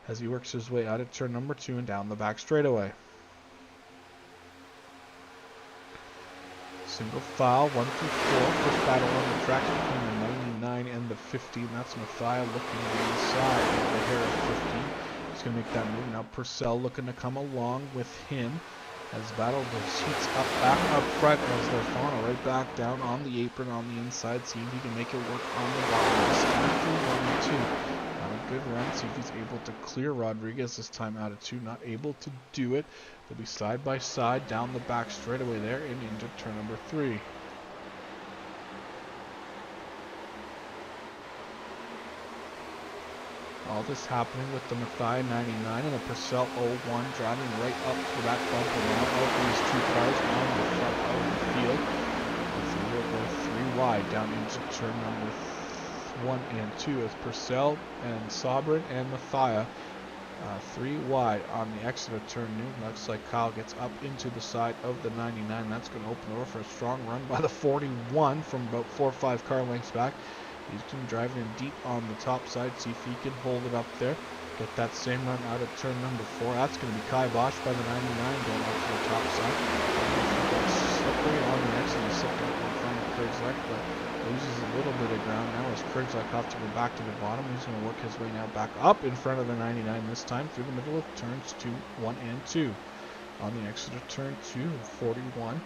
as he works his way out of turn number 2 and down the back straightaway. Single file, 1 through 4. First battle on the track between the 99 and the 50. And that's Mathia looking to the inside of the hair of 15. He's going to make that move. Now Purcell looking to come along with him as battle the heats back up front as Lafano right back down on the apron on the inside. See if he can make it work on the bottom. This time through 1 and 2. Good run. See if he's able to clear Rodriguez this time out of 2. Not able to do it. They'll be side by side down the back straightaway there and into turn number 3. All this happening with the Mathia 99 and the Purcell 01 driving right up to that bumper now of these 2 cars on the front of the field. As they will go 3 wide down into turn number 1 and 2 as Purcell and Sobran and Mathia 3 wide on the exit of turn new. Looks like Kyle gets up into the side of the 99. That's going to open over for a strong run by the 41 from about 4 or 5 car lengths back. He's going to drive in deep on the top side, see if he can hold it up there. Get that same run out of turn number 4. That's going to be Kai Bosch by the 99 going up to the top side. Slippery on the exit. He's slipping up in front of Kurzelek, but loses a little bit of ground now as Kurzelek have to go back to the bottom. He's going to work his way now back up in front of the 99 this time through the middle of turns 1 and 2. On the exit of turn 2, 41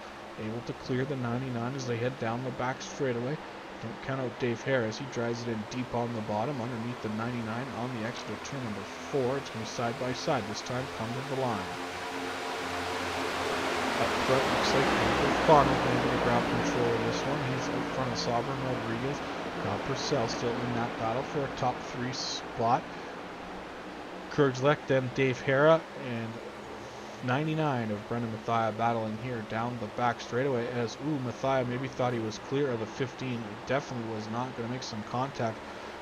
able to clear the 99 as they head down the back straightaway. Don't count out Dave Harris. He drives it in deep on the bottom underneath the 99 on the exit of turn number 4. It's going to be side by side. This time come to the line. Up front looks like Lafano able to grab control of this one. He's out front of Sobran Rodriguez. Now Purcell still in that battle for a top 3 spot. Kurzelek, then Dave Hara, and 99 of Brendan Mathia battling here down the back straightaway as Mathia maybe thought he was clear of the 15. It definitely was not. Going to make some contact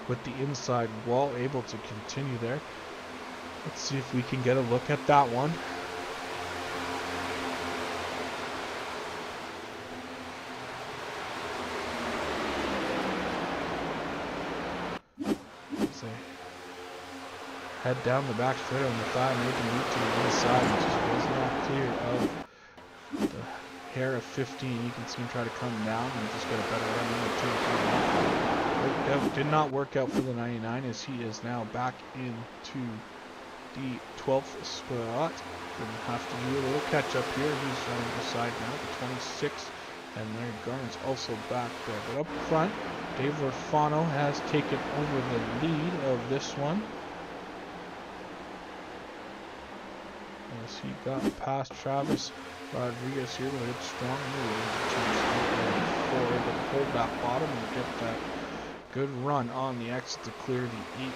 with the inside wall. Able to continue there. Let's see if we can get a look at that one. Head down the back straight on the thigh, making it to the inside, which was not clear of the hair of 15. You can see him try to come down and just get a better run into it. Did not work out for the 99 as he is now back into the 12th spot. Going to have to do a little catch up here. He's running beside now, the 26th, and Larry Garnett's also back there. But up front, Dave Lafano has taken over the lead of this one. As he got past Travis Rodriguez here with a strong move forward to hold that bottom and get that good run on the exit to clear the 8.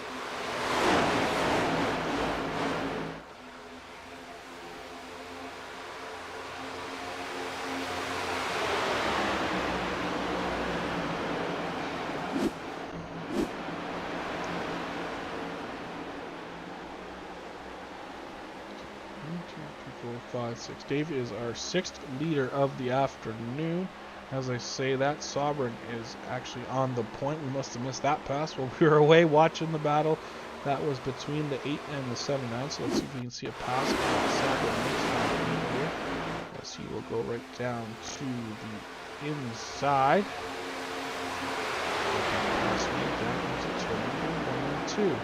Dave is our 6th leader of the afternoon. As I say that, Sobran is actually on the point. We must have missed that pass while we were away watching the battle. That was between the 8 and the 79. So let's see if we can see a pass. Sobran makes that here. As he will go right down to the inside. Pass down into turn 1 and 2.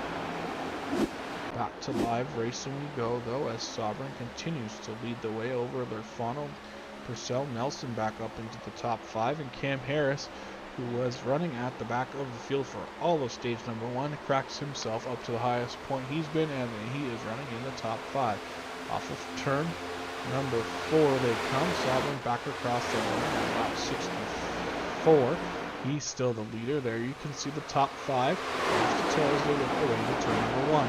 Back to live racing we go, though, as Sobran continues to lead the way over Lafano, Purcell, Nelson back up into the top 5, and Cam Harris who was running at the back of the field for all of stage number 1, cracks himself up to the highest point he's been, and he is running in the top 5. Off of turn number 4 they come, Sobering back across the line at lap 64. He's still the leader. There you can see the top 5. There's the tails they work away to turn number 1.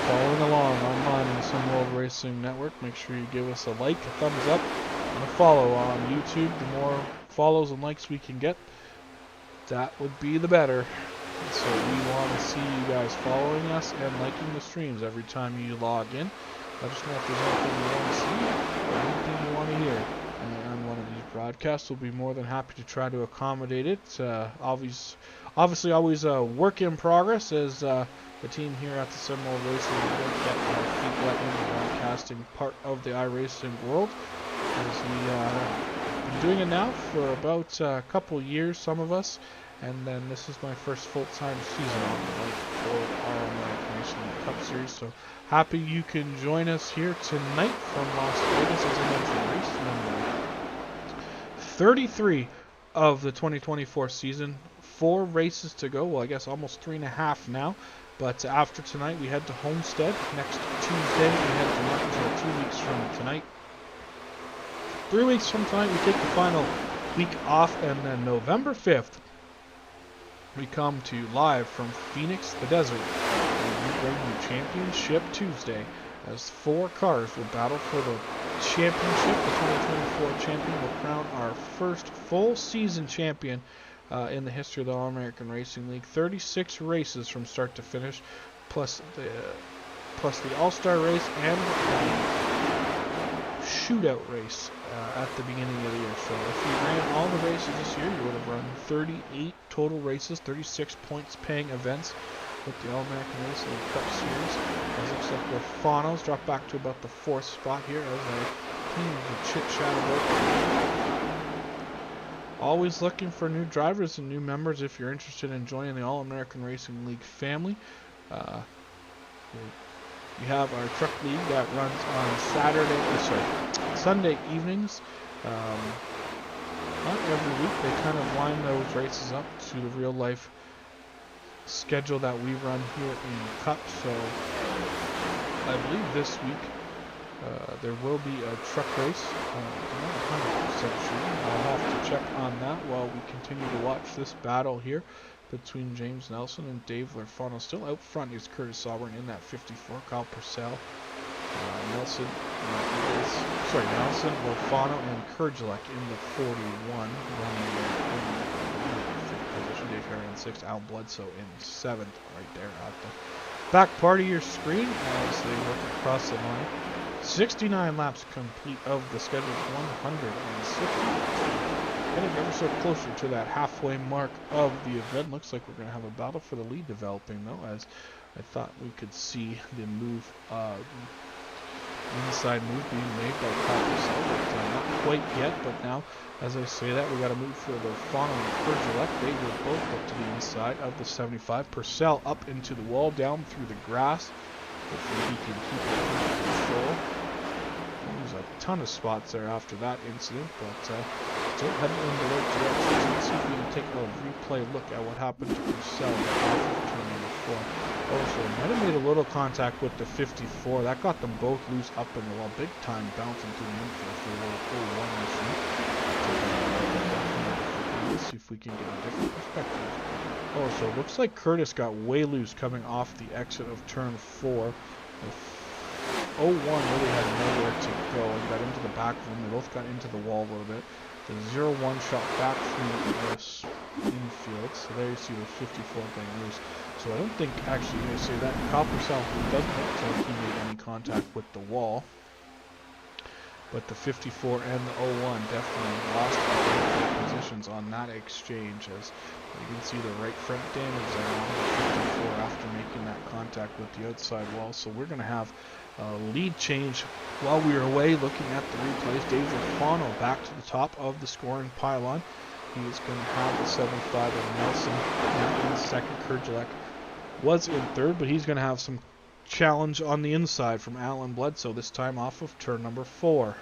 Following along online on the Sim World Racing Network, make sure you give us a like, a thumbs up, and a follow on YouTube. The more follows and likes we can get, that would be the better. So we want to see you guys following us and liking the streams every time you log in. Let us know if there's anything you want to see or anything you want to hear on one of these broadcasts. We'll be more than happy to try to accommodate it. Obviously always a work in progress as the team here at the Sim World Racing Network get our feet wet in the broadcasting part of the iRacing world. As we have been doing it now for about a couple years, some of us. And then this is my first full-time season on the bike for our American Racing Cup Series. So happy you can join us here tonight from Las Vegas. As I mentioned, race number 33 of the 2024 season. 4 races to go. Well, I guess almost 3.5 now. But after tonight, we head to Homestead. Next Tuesday, we head to Martinsville 2 weeks from tonight. 3 weeks from tonight, we take the final week off. And then November 5th, we come to you live from Phoenix, the desert, and we bring you Championship Tuesday as 4 cars will battle for the championship. The 2024 champion will crown our first full season champion in the history of the All-American Racing League. 36 races from start to finish, plus the All-Star race and the shootout race at the beginning of the year. So if you ran all the races this year, you would have run 38 total races, 36 points paying events with the All-American Racing League Cup Series. As it looks like the Faunos drop back to about the 4th spot here as I continue to chit-chat about. Always looking for new drivers and new members if you're interested in joining the All-American Racing League family. We have our truck league that runs on Sunday evenings. Not every week. They kind of line those races up to the real life schedule that we run here in Cup. So I believe this week there will be a truck race. I'm not 100% sure. I'll have to check on that while we continue to watch this battle here between James Nelson and Dave Lerfano. Still out front is Curtis Sovereign in that 54. Kyle Purcell, Nelson, Lerfano, and Kurgelek in the 41. Running in 5th position. Dave Harry in 6th. Al Bledsoe in 7th. Right there at the back part of your screen as they work across the line. 69 laps complete of the scheduled 160. Getting ever so closer to that halfway mark of the event. Looks like we're going to have a battle for the lead developing, though, as I thought we could see the move, inside move being made by Kyle Purcell, but not quite yet. But now, as I say that, we got to move for the Fauno and Kurgelek. They will both look to the inside of the 75. Purcell up into the wall, down through the grass. Hopefully he can keep it under control. There's a ton of spots there after that incident, but still heading in the right direction. Let's see if we can take a replay look at what happened to Purcell after turn number 4. Also, might have made a little contact with the 54. That got them both loose up in the wall. Big time bouncing through the infield for a little 1 machine. Let's see if we can get a different perspective. Oh, so it looks like Curtis got way loose coming off the exit of turn 4. 01 really had nowhere to go and got into the back of them. They both got into the wall a little bit. The 01 shot back through this infield. So there you see the 54 getting loose. So I don't think, actually, you say that Kyle Purcell doesn't look like he made any contact with the wall. But the 54 and the 01 definitely lost their positions on that exchange, as you can see the right front damage there on the 54 after making that contact with the outside wall. So we're going to have a lead change while we are away looking at the replays. Dave Lerfano back to the top of the scoring pylon. He is going to have the 75 of Nelson now in second. Kurgelek was in third, but he's going to have some challenge on the inside from Alan Bledsoe, this time off of turn number 4.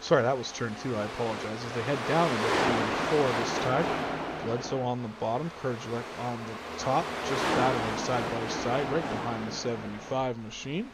Sorry, that was turn 2, I apologize. As they head down into 3 and 4 this time. Bledsoe on the bottom, Kurgelek on the top, just battling side by side, right behind the 75 machine.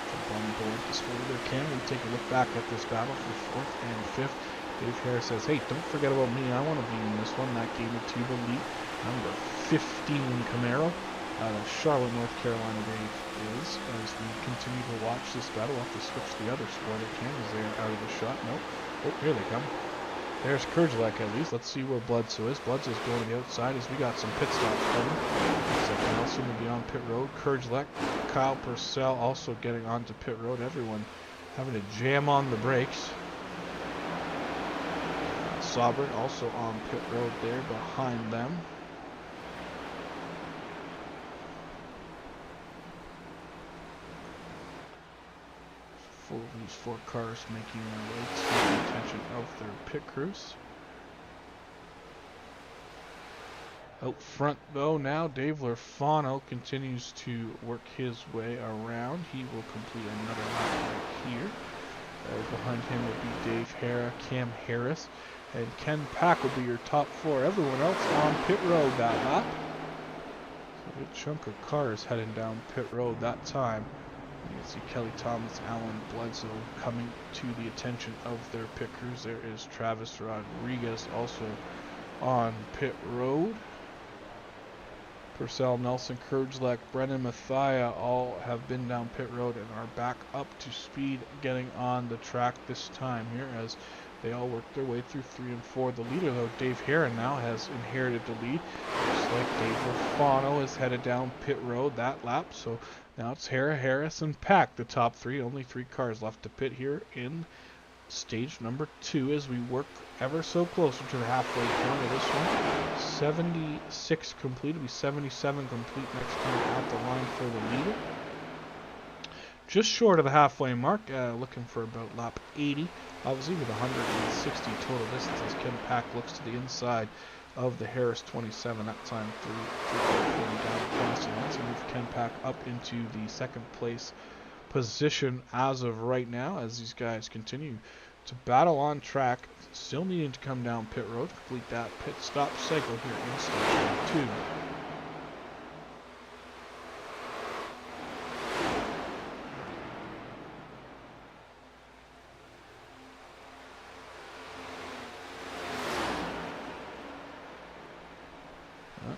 Jump on board this further can we take a look back at this battle for 4th and 5th. Dave Harris says, hey, don't forget about me, I want to be in this one. That gave it to the lead. Number 15 Camaro out of Charlotte, North Carolina, Dave is. As we continue to watch this battle, we'll have to switch the other spoiler cam as they are out of the shot. Nope. Oh, here they come. There's Kurgelek at least. Let's see where Bledsoe is. Bledsoe's going to the outside as we got some pit stops coming. Looks like Nelson will be on pit road. Kurgelek, Kyle Purcell also getting onto pit road. Everyone having to jam on the brakes. Saubert also on pit road there behind them. Four of these 4 cars making their way to the attention of their pit crews. Out front though now, Dave Lurfano continues to work his way around. He will complete another lap right here. Behind him will be Dave Hara, Cam Harris, and Ken Pack will be your top 4. Everyone else on pit road that lap. So a good chunk of cars heading down pit road that time. You can see Kelly Thomas, Alan Bledsoe coming to the attention of their pit crews. There is Travis Rodriguez also on pit road. Purcell, Nelson, Kurgelek, Brennan, Mathia all have been down pit road and are back up to speed getting on the track this time here as they all work their way through 3 and 4. The leader though, Dave Heron, now has inherited the lead. Looks like Dave Lurfano is headed down pit road that lap. So now it's Hara, Harris, and Pack, the top 3. Only 3 cars left to pit here in stage number 2 as we work ever so closer to the halfway point of this one. 76 complete. It'll be 77 complete next time at the line for the leader. Just short of the halfway mark, looking for about lap 80. Obviously with 160 total distance as Ken Pack looks to the inside of the Harris 27 that time through down past the line. So move Ken Pack up into the 2nd place position as of right now as these guys continue to battle on track, still needing to come down pit road, complete that pit stop cycle here in stage 2.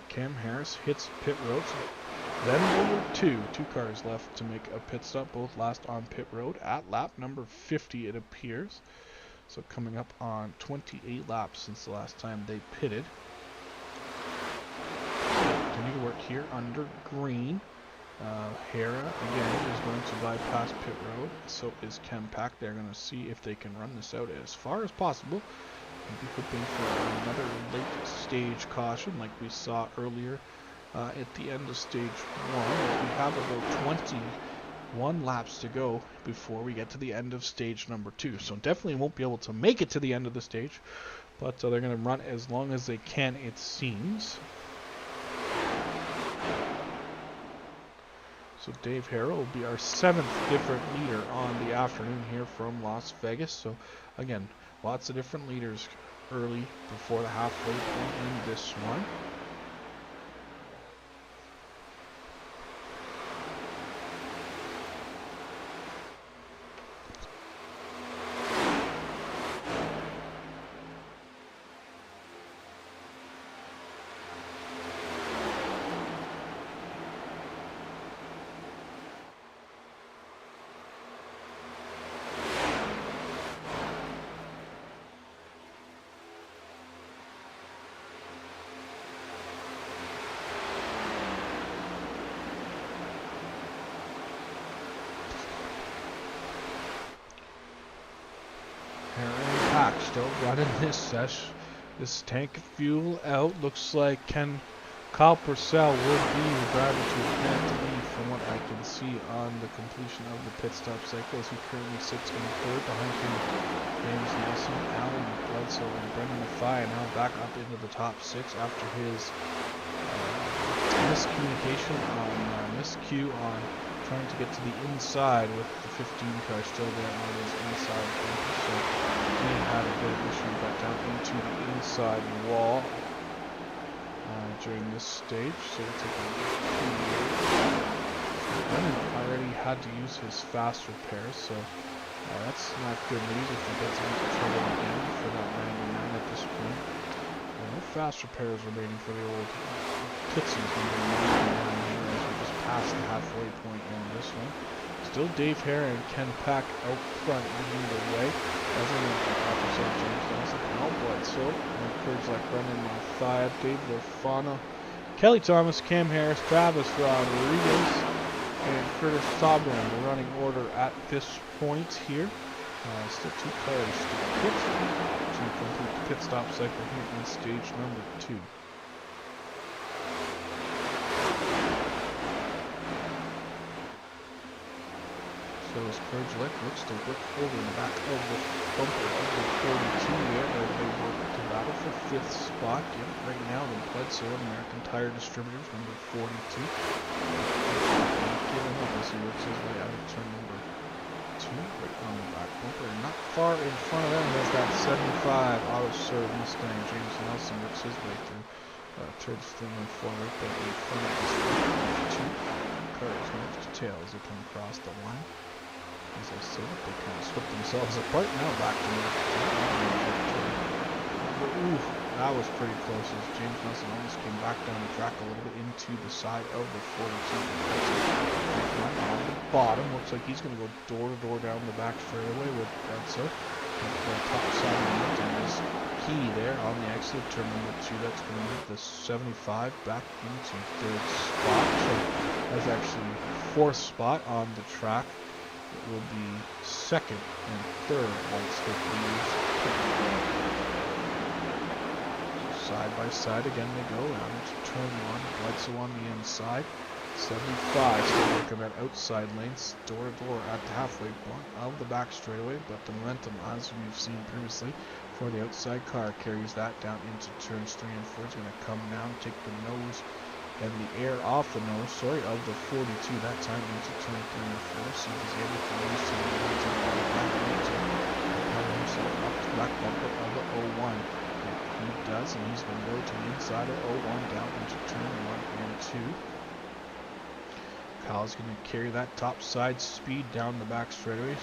Cam Harris hits pit road. Then number 2 cars left to make a pit stop, both last on pit road at lap number 50 it appears. So coming up on 28 laps since the last time they pitted. Continue to work here under green. Hara again is going to bypass pit road. So is Ken Pack. They're going to see if they can run this out as far as possible. Maybe hoping for another late stage caution like we saw earlier at the end of stage 1. We have about 21 laps to go before we get to the end of stage number 2. So definitely won't be able to make it to the end of the stage, but they're going to run as long as they can, it seems. So Dave Harrell will be our 7th different leader on the afternoon here from Las Vegas. So again, lots of different leaders early before the halfway point in this one. Still running this tank of fuel out. Looks like Kyle Purcell would be the driver to advance the lead from what I can see on the completion of the pit stop cycle as he currently sits in 3rd. Behind him, James Nelson, Alan Bledsoe, and Brendan Mathia now back up into the top 6 after his miscommunication on miscue on trying to get to the inside with the 15 car still there on his inside bumper. So he had a bit of issue, got down into the inside wall during this stage. So we'll take a look. Brennan already had to use his fast repairs, so that's not good news if he gets into trouble again for that 99 at this point. No fast repairs remaining for the old Kitsy's number 99 here as we just passed the halfway point on this one. Still Dave Hare and Ken Pack out front leading the way. As in the opposite James Nelson, Al Bledsoe, and Kurds like running Mathia, Dave Lofano, Kelly Thomas, Cam Harris, Travis Rodriguez, and Curtis Soblin running order at this point here. Still 2 cars to pit to complete the pit stop cycle here in stage number 2. So as Kurgelek looks to look over the back of the bumper of the 42 there as they work to battle for 5th spot. Right now the Bledsoe and American Tire Distributors, number 42. Giving up as he works his way out of turn number 2, right on the back bumper. And not far in front of them is that 75 Auto Serve Mustang. James Nelson works his way through turns 3 and 4 right there in front of this 2 cars nose to tail as they come across the line. As I said, they kind of split themselves apart. Now back to the ooh, that was pretty close as James Nelson almost came back down the track a little bit into the side of the 42. On the bottom, looks like he's going to go door to door down the back straightaway with Bledsoe. The top side of the mountain is key there on the exit turn number 2. That's going to move the 75 back into 3rd spot. So that's actually 4th spot on the track. It will be 2nd and 3rd once the leaders side by side again they go out into turn 1. Bledsoe on the inside. 75 still working that outside lanes, door to door at the halfway point of the back straightaway, but the momentum, as we've seen previously, for the outside car carries that down into turns 3 and 4. It's going to come down, take the nose and the air off the nose, of the 42 that time into turn 3 and 4. So he's able to lose some momentum on the back end to propel himself up to the back bumper of the 01. And he does, and he's going to go to the inside of 01 down into turn 1 and 2. Kyle's going to carry that top side speed down the back straightaways.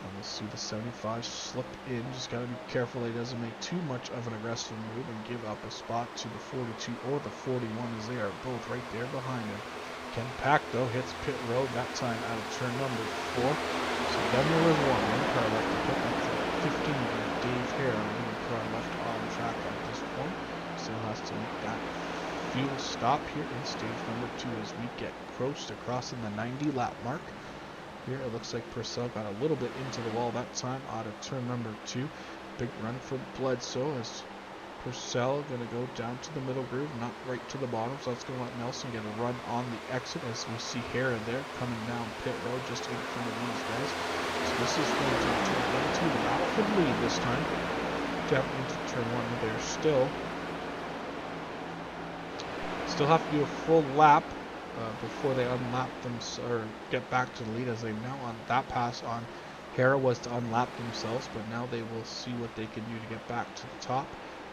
And we'll see the 75 slip in. Just got to be careful he doesn't make too much of an aggressive move and give up a spot to the 42 or the 41 as they are both right there behind him. Ken Pack, though, hits pit road that time out of turn number 4. So then there was one car left to pit. That's the 15 of Dave Hare. One car left on track at this point. Still has to make that fuel stop here in stage number 2 as we get close to crossing the 90 lap mark. Here it looks like Purcell got a little bit into the wall that time out of turn number 2. Big run for Bledsoe as Purcell going to go down to the middle groove, not right to the bottom, so that's going to let Nelson get a run on the exit as we see Hare there coming down pit road just in front of these guys. So this is going to turn into the battle for the lead this time. Down into turn 1, they're still have to do a full lap before they unlap them or get back to the lead, as they now on that pass on Hare was to unlap themselves, but now they will see what they can do to get back to the top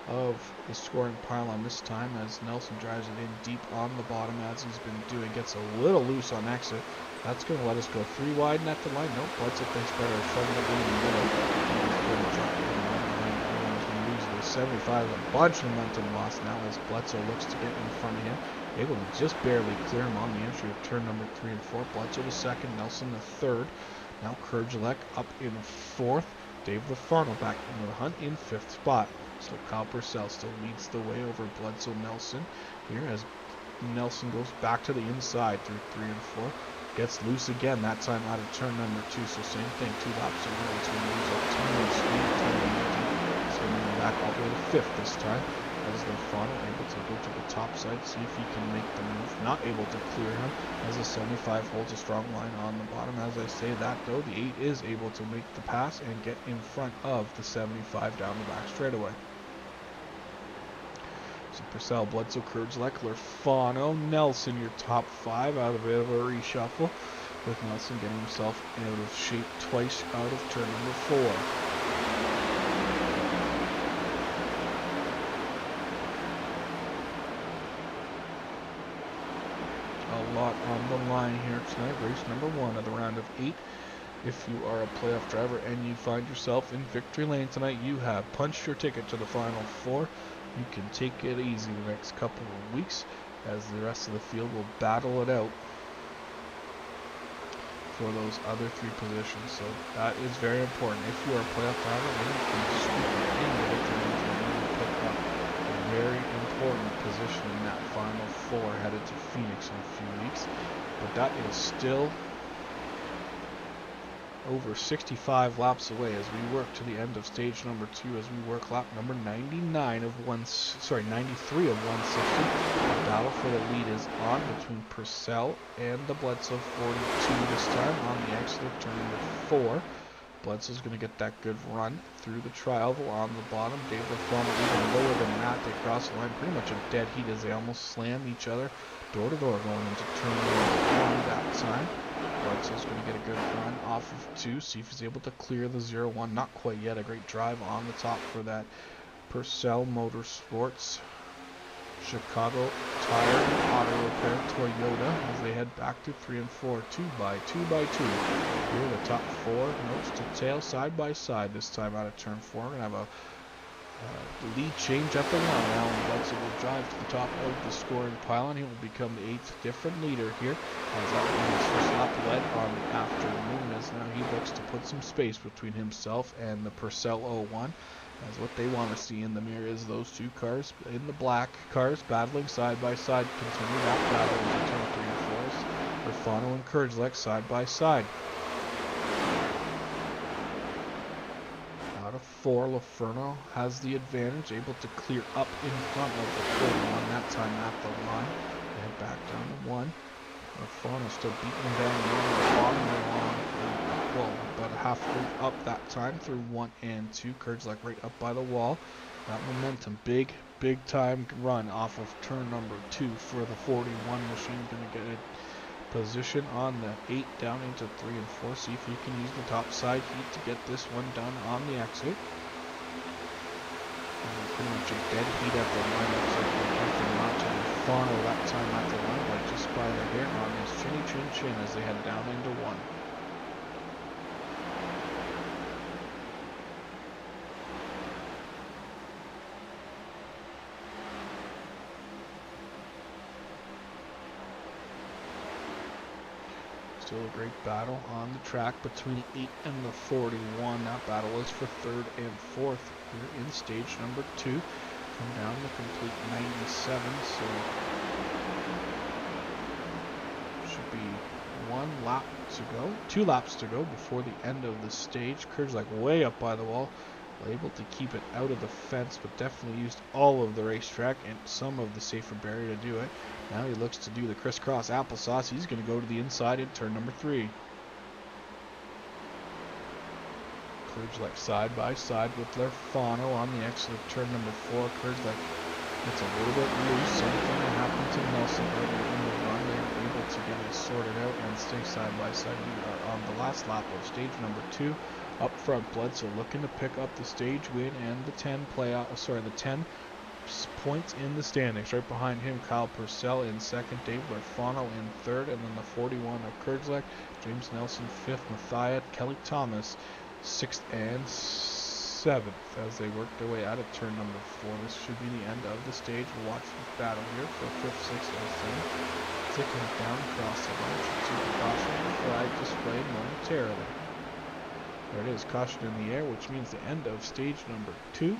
of the scoring pylon this time as Nelson drives it in deep on the bottom as he's been doing, gets a little loose on exit. That's going to let us go 3 wide and at the line. Nope, Bledsoe thinks better of shoving it in the middle. He's going to drop it in the line. Everyone's going to lose the 75, a bunch of momentum lost now as Bledsoe looks to get in front of him. Able to just barely clear him on the entry of turn number 3 and 4. Bledsoe the 2nd, Nelson the 3rd. Now Kurgelek up in 4th. Dave Lofano back into the hunt in 5th spot. So Kyle Purcell still leads the way over Bledsoe Nelson here as Nelson goes back to the inside through 3 and 4. Gets loose again, that time out of turn number 2. So same thing, 2 laps in a row. It's going to lose a ton of speed. It's going to move back all the way to 5th this time. As Lofano able to go to the top side, see if he can make the move. Not able to clear him as the 75 holds a strong line on the bottom. As I say that though, the 8 is able to make the pass and get in front of the 75 down the back straightaway. to Purcell, Bledsoe, Kurdzlek, Lurfano, Nelson, your top 5 out of a bit of a reshuffle, with Nelson getting himself out of shape twice out of turn number 4. A lot on the line here tonight. Race number 1 of the round of 8. If you are a playoff driver and you find yourself in victory lane tonight, you have punched your ticket to the final 4. You can take it easy the next couple of weeks as the rest of the field will battle it out for those other 3 positions. So that is very important. If you are a playoff driver, then you can scoop in the victory lane tonight and pick up a very important position in that final 4 headed to Phoenix in a few weeks. But that is still over 65 laps away as we work to the end of stage number 2, as we work lap number 93 of 160. The battle for the lead is on between Purcell and the Bledsoe 42 this time on the exit of turn number 4. Bledsoe's going to get that good run through the tri-oval on the bottom. Dave Laflamme even lower than that. They cross the line pretty much a dead heat as they almost slam each other door to door going into turn number 1 that time. Bledsoe's going to get a good run off of 2, see if he's able to clear the 0-1. Not quite yet. A great drive on the top for that Purcell Motorsports Chicago Tire and Auto Repair Toyota as they head back to 3 and 4, 2 by 2 by 2. Here the top 4 nose to tail side by side this time out of turn 4. We're going to have a lead change up and down. Alan Bledsoe will drive to the top of the scoring pylon. He will become the 8th different leader here as that will be his first lap led on the afternoon, as now he looks to put some space between himself and the Purcell 01. As what they want to see in the mirror is those 2 cars in the black cars battling side by side. Continue that battle into turn 3 and 4. Lurfano and Kurdzlek side by side. Out of 4, Lurfano has the advantage, able to clear up in front of the 41 that time at the line. They head back down to 1. Lurfano still beating down the bottom along, about halfway up that time through 1 and 2. Kurdzlek right up by the wall. That momentum, big time run off of turn number 2 for the 41 machine. Going to get a position on the 8 down into 3 and 4. See if he can use the top side heat to get this one done on the exit. And pretty much a dead heat at the line. Looks like we're jumping out to the funnel that time at the line, but just by the hair on his chin as they head down into 1. Still a great battle on the track between the 8 and the 41. That battle is for 3rd and 4th here in stage number 2. Come down the complete 97, so should be 1 lap to go, 2 laps to go before the end of the stage. Kurdzlek way up by the wall, able to keep it out of the fence, but definitely used all of the racetrack and some of the safer barrier to do it. Now he looks to do the crisscross applesauce. He's going to go to the inside in turn number 3. Kurdzlek side by side with Lurfano on the exit of turn number 4. Kurdzlek gets a little bit loose. Same thing that happened to Nelson earlier in the run. They were able to get it sorted out and stay side by side. We are on the last lap of stage number 2. Up front, Bledsoe looking to pick up the stage win and the 10 points in the standings. Right behind him, Kyle Purcell in 2nd, Dave Lurfano in 3rd, and then the 41 of Kurdzlek, James Nelson 5th, Matthias, Kelly Thomas 6th and 7th as they work their way out of turn number 4. This should be the end of the stage. We'll watch this battle here for 5th, 6th, and 7th. Ticking down across the line. See the caution and flag displayed momentarily. There it is, caution in the air, which means the end of stage number 2.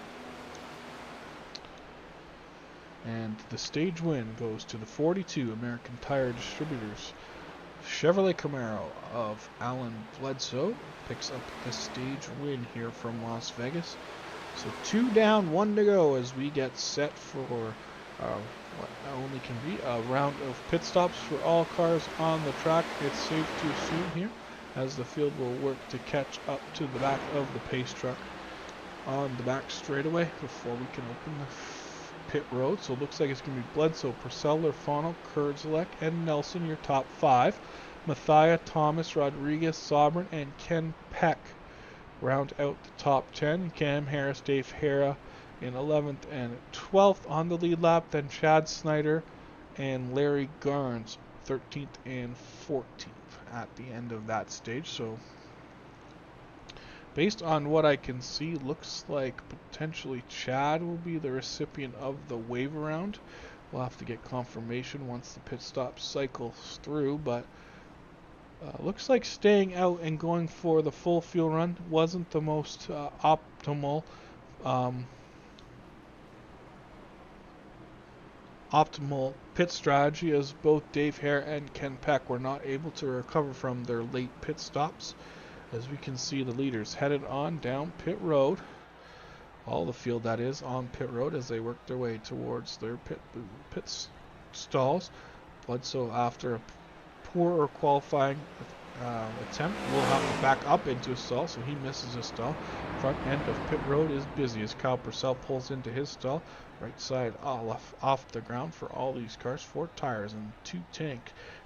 And the stage win goes to the 42 American Tire Distributors Chevrolet Camaro of Alan Bledsoe. Picks up the stage win here from Las Vegas. So 2 down, 1 to go as we get set for what only can be a round of pit stops for all cars on the track. It's safe to assume here as the field will work to catch up to the back of the pace truck on the back straightaway before we can open pit road. So it looks like it's going to be Bledsoe, Purcell, Lerfano, Kurzlek, and Nelson, your top 5. Mathia, Thomas, Rodriguez, Sobran, and Ken Peck round out the top 10. Cam Harris, Dave Hara in 11th and 12th on the lead lap. Then Chad Snyder and Larry Garnes 13th and 14th at the end of that stage. So based on what I can see, looks like potentially Chad will be the recipient of the wave around. We'll have to get confirmation once the pit stop cycles through, but looks like staying out and going for the full fuel run wasn't the most optimal pit strategy, as both Dave Hare and Ken Peck were not able to recover from their late pit stops. As we can see, the leaders headed on down pit road. All the field, that is, on pit road as they work their way towards their pit stalls. Bledsoe, after a poor qualifying attempt, will have to back up into a stall, so he misses a stall. Front end of pit road is busy as Kyle Purcell pulls into his stall. Right side off the ground for all these cars. 4 tires and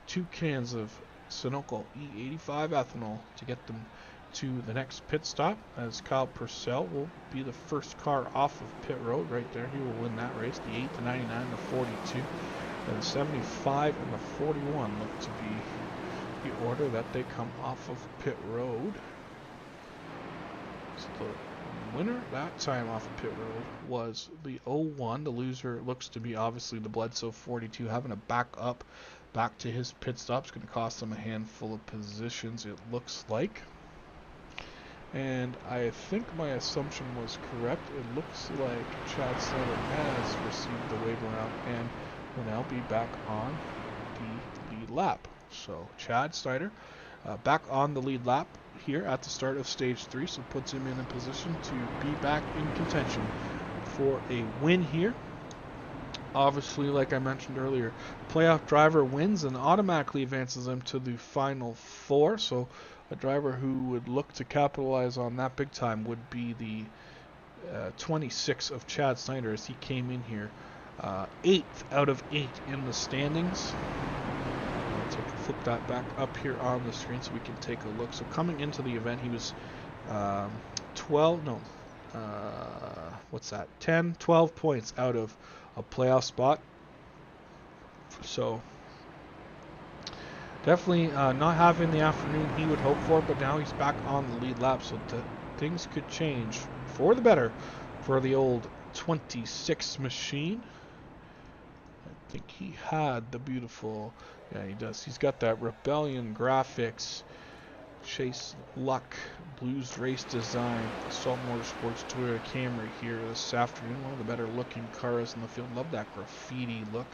2 cans of Sunoco E85 ethanol to get them to the next pit stop, as Kyle Purcell will be the first car off of pit road right there. He will win that race. The 8, the 99, the 42, and the 75 and the 41 look to be the order that they come off of pit road. So the winner that time off of pit road was the 01. The loser looks to be obviously the Bledsoe 42, having to back up back to his pit stop. It's going to cost him a handful of positions, it looks like. And I think my assumption was correct. It looks like Chad Snyder has received the wave around and will now be back on the lead lap. So Chad Snyder back on the lead lap here at the start of stage 3, so puts him in a position to be back in contention for a win here. Obviously, like I mentioned earlier, playoff driver wins and automatically advances them to the final 4. So a driver who would look to capitalize on that big time would be the 26 of Chad Snyder, as he came in here 8th out of 8 in the standings. So flip that back up here on the screen so we can take a look. So coming into the event, he was 12 points out of a playoff spot. So definitely not having the afternoon he would hope for, but now he's back on the lead lap, so things could change for the better for the old 26 machine. I think he had the beautiful, yeah, he does. He's got that Rebellion graphics, Chase Luck Blues race design, Assault Motorsports Toyota Camry here this afternoon. One of the better looking cars in the field. Love that graffiti look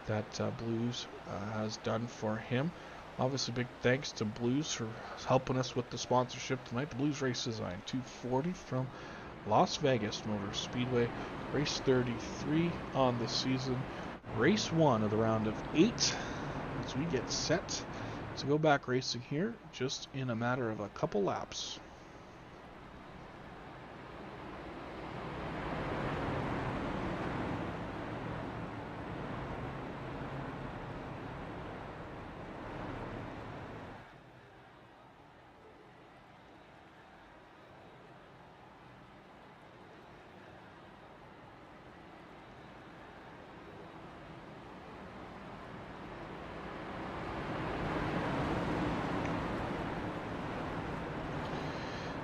that Blues has done for him. Obviously, big thanks to Blues for helping us with the sponsorship tonight. The Blues race design 240 from Las Vegas Motor Speedway. Race 33 on the season. Race 1 of the round of 8 as we get set to go back racing here just in a matter of a couple laps.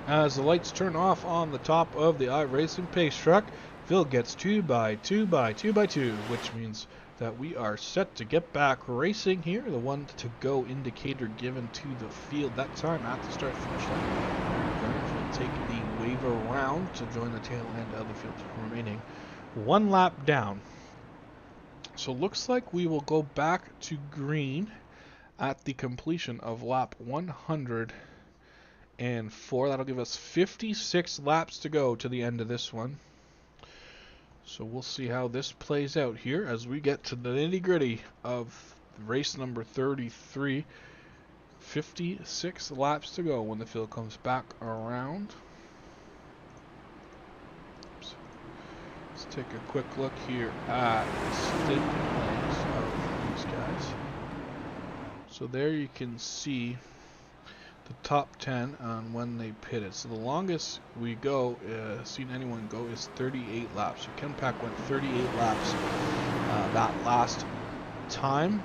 As the lights turn off on the top of the iRacing pace truck, Phil gets 2 by 2 by 2 by 2, which means that we are set to get back racing here. The 1 to go indicator given to the field that time at the start finish line. Gunners will take the wave around to join the tail end of the field, remaining 1 lap down. So looks like we will go back to green at the completion of lap 104. That'll give us 56 laps to go to the end of this one. So we'll see how this plays out here as we get to the nitty-gritty of race number 33. 56 laps to go when the field comes back around. Oops. Let's take a quick look here at the standings of these guys. So there you can see the top 10 on when they pitted. So the longest we go, seen anyone go, is 38 laps. So Ken Pack went 38 laps that last time.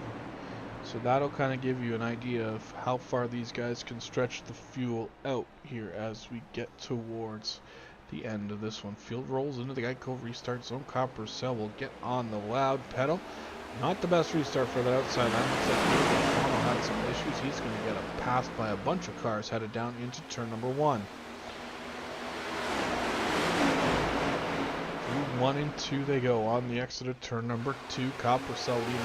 So that'll kind of give you an idea of how far these guys can stretch the fuel out here as we get towards the end of this one. Field rolls into the Geico restart zone. Copper Cell will get on the loud pedal. Not the best restart for that outside line. Looks like O'Connell had some issues. He's going to get passed by a bunch of cars headed down into turn number 1. Through 1 and 2 they go on the exit of turn number 2. Copper Cell leading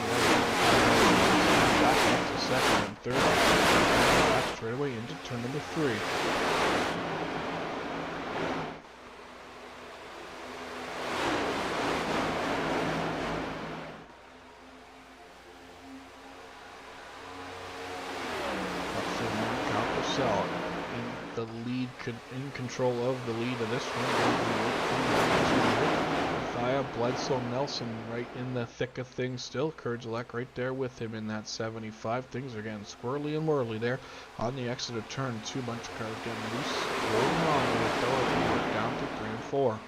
back up to second and third. Back straight away into turn number 3. In the lead, in control of the lead of this one. Thea, Bledsoe, Nelson right in the thick of things still. Kurgelek right there with him in that 75. Things are getting squirrely and whirly there on the exit of turn 2. Bunch of cars getting loose. Rolling on with Doherty down to 3 and 4.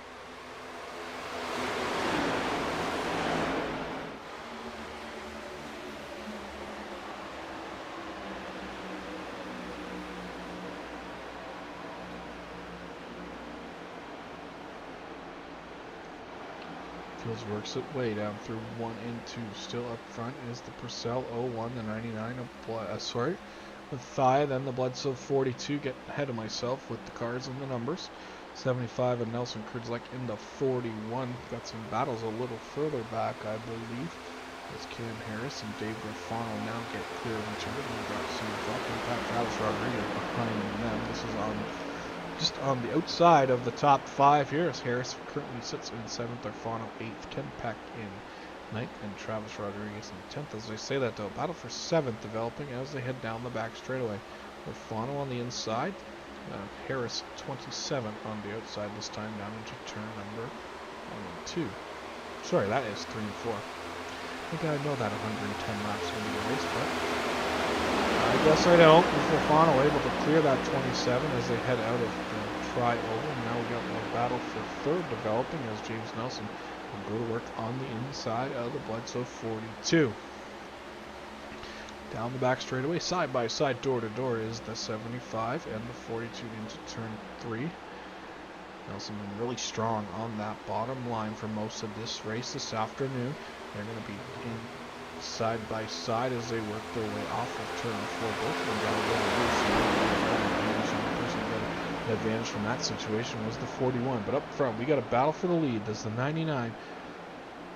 Works its way down through 1 and 2. Still up front is the Purcell 01, the 99 of Thea, then the Bledsoe 42. Get ahead of myself with the cars and the numbers. 75 and Nelson Kurzelek in the 41. Got some battles a little further back, I believe. As Cam Harris and Dave Grafano now get clear of each other. We've got some fucking Travis Rodriguez behind them. This is on just on the outside of the top 5 here, as Harris currently sits in 7th, Arfano 8th, Ken Peck in 9th, and Travis Rodriguez in 10th. As I say that though, battle for 7th developing as they head down the back straightaway. Arfano on the inside, Harris 27 on the outside this time down into turn number 1 and 2. Sorry, that is 3 and 4. I think I know that 110 laps into the race, but I guess I don't. Arfano able to clear that 27 as they head out of the tri-oval. Now we got a battle for 3rd developing as James Nelson will go to work on the inside of the Bledsoe 42. Down the back straightaway, side by side, door to door is the 75 and the 42 into turn 3. Nelson been really strong on that bottom line for most of this race this afternoon. They're going to be in side by side as they work their way off of turn 4. Both of them got a little loose. The person who got an advantage from that situation was the 41. But up front, we got a battle for the lead. There's the 99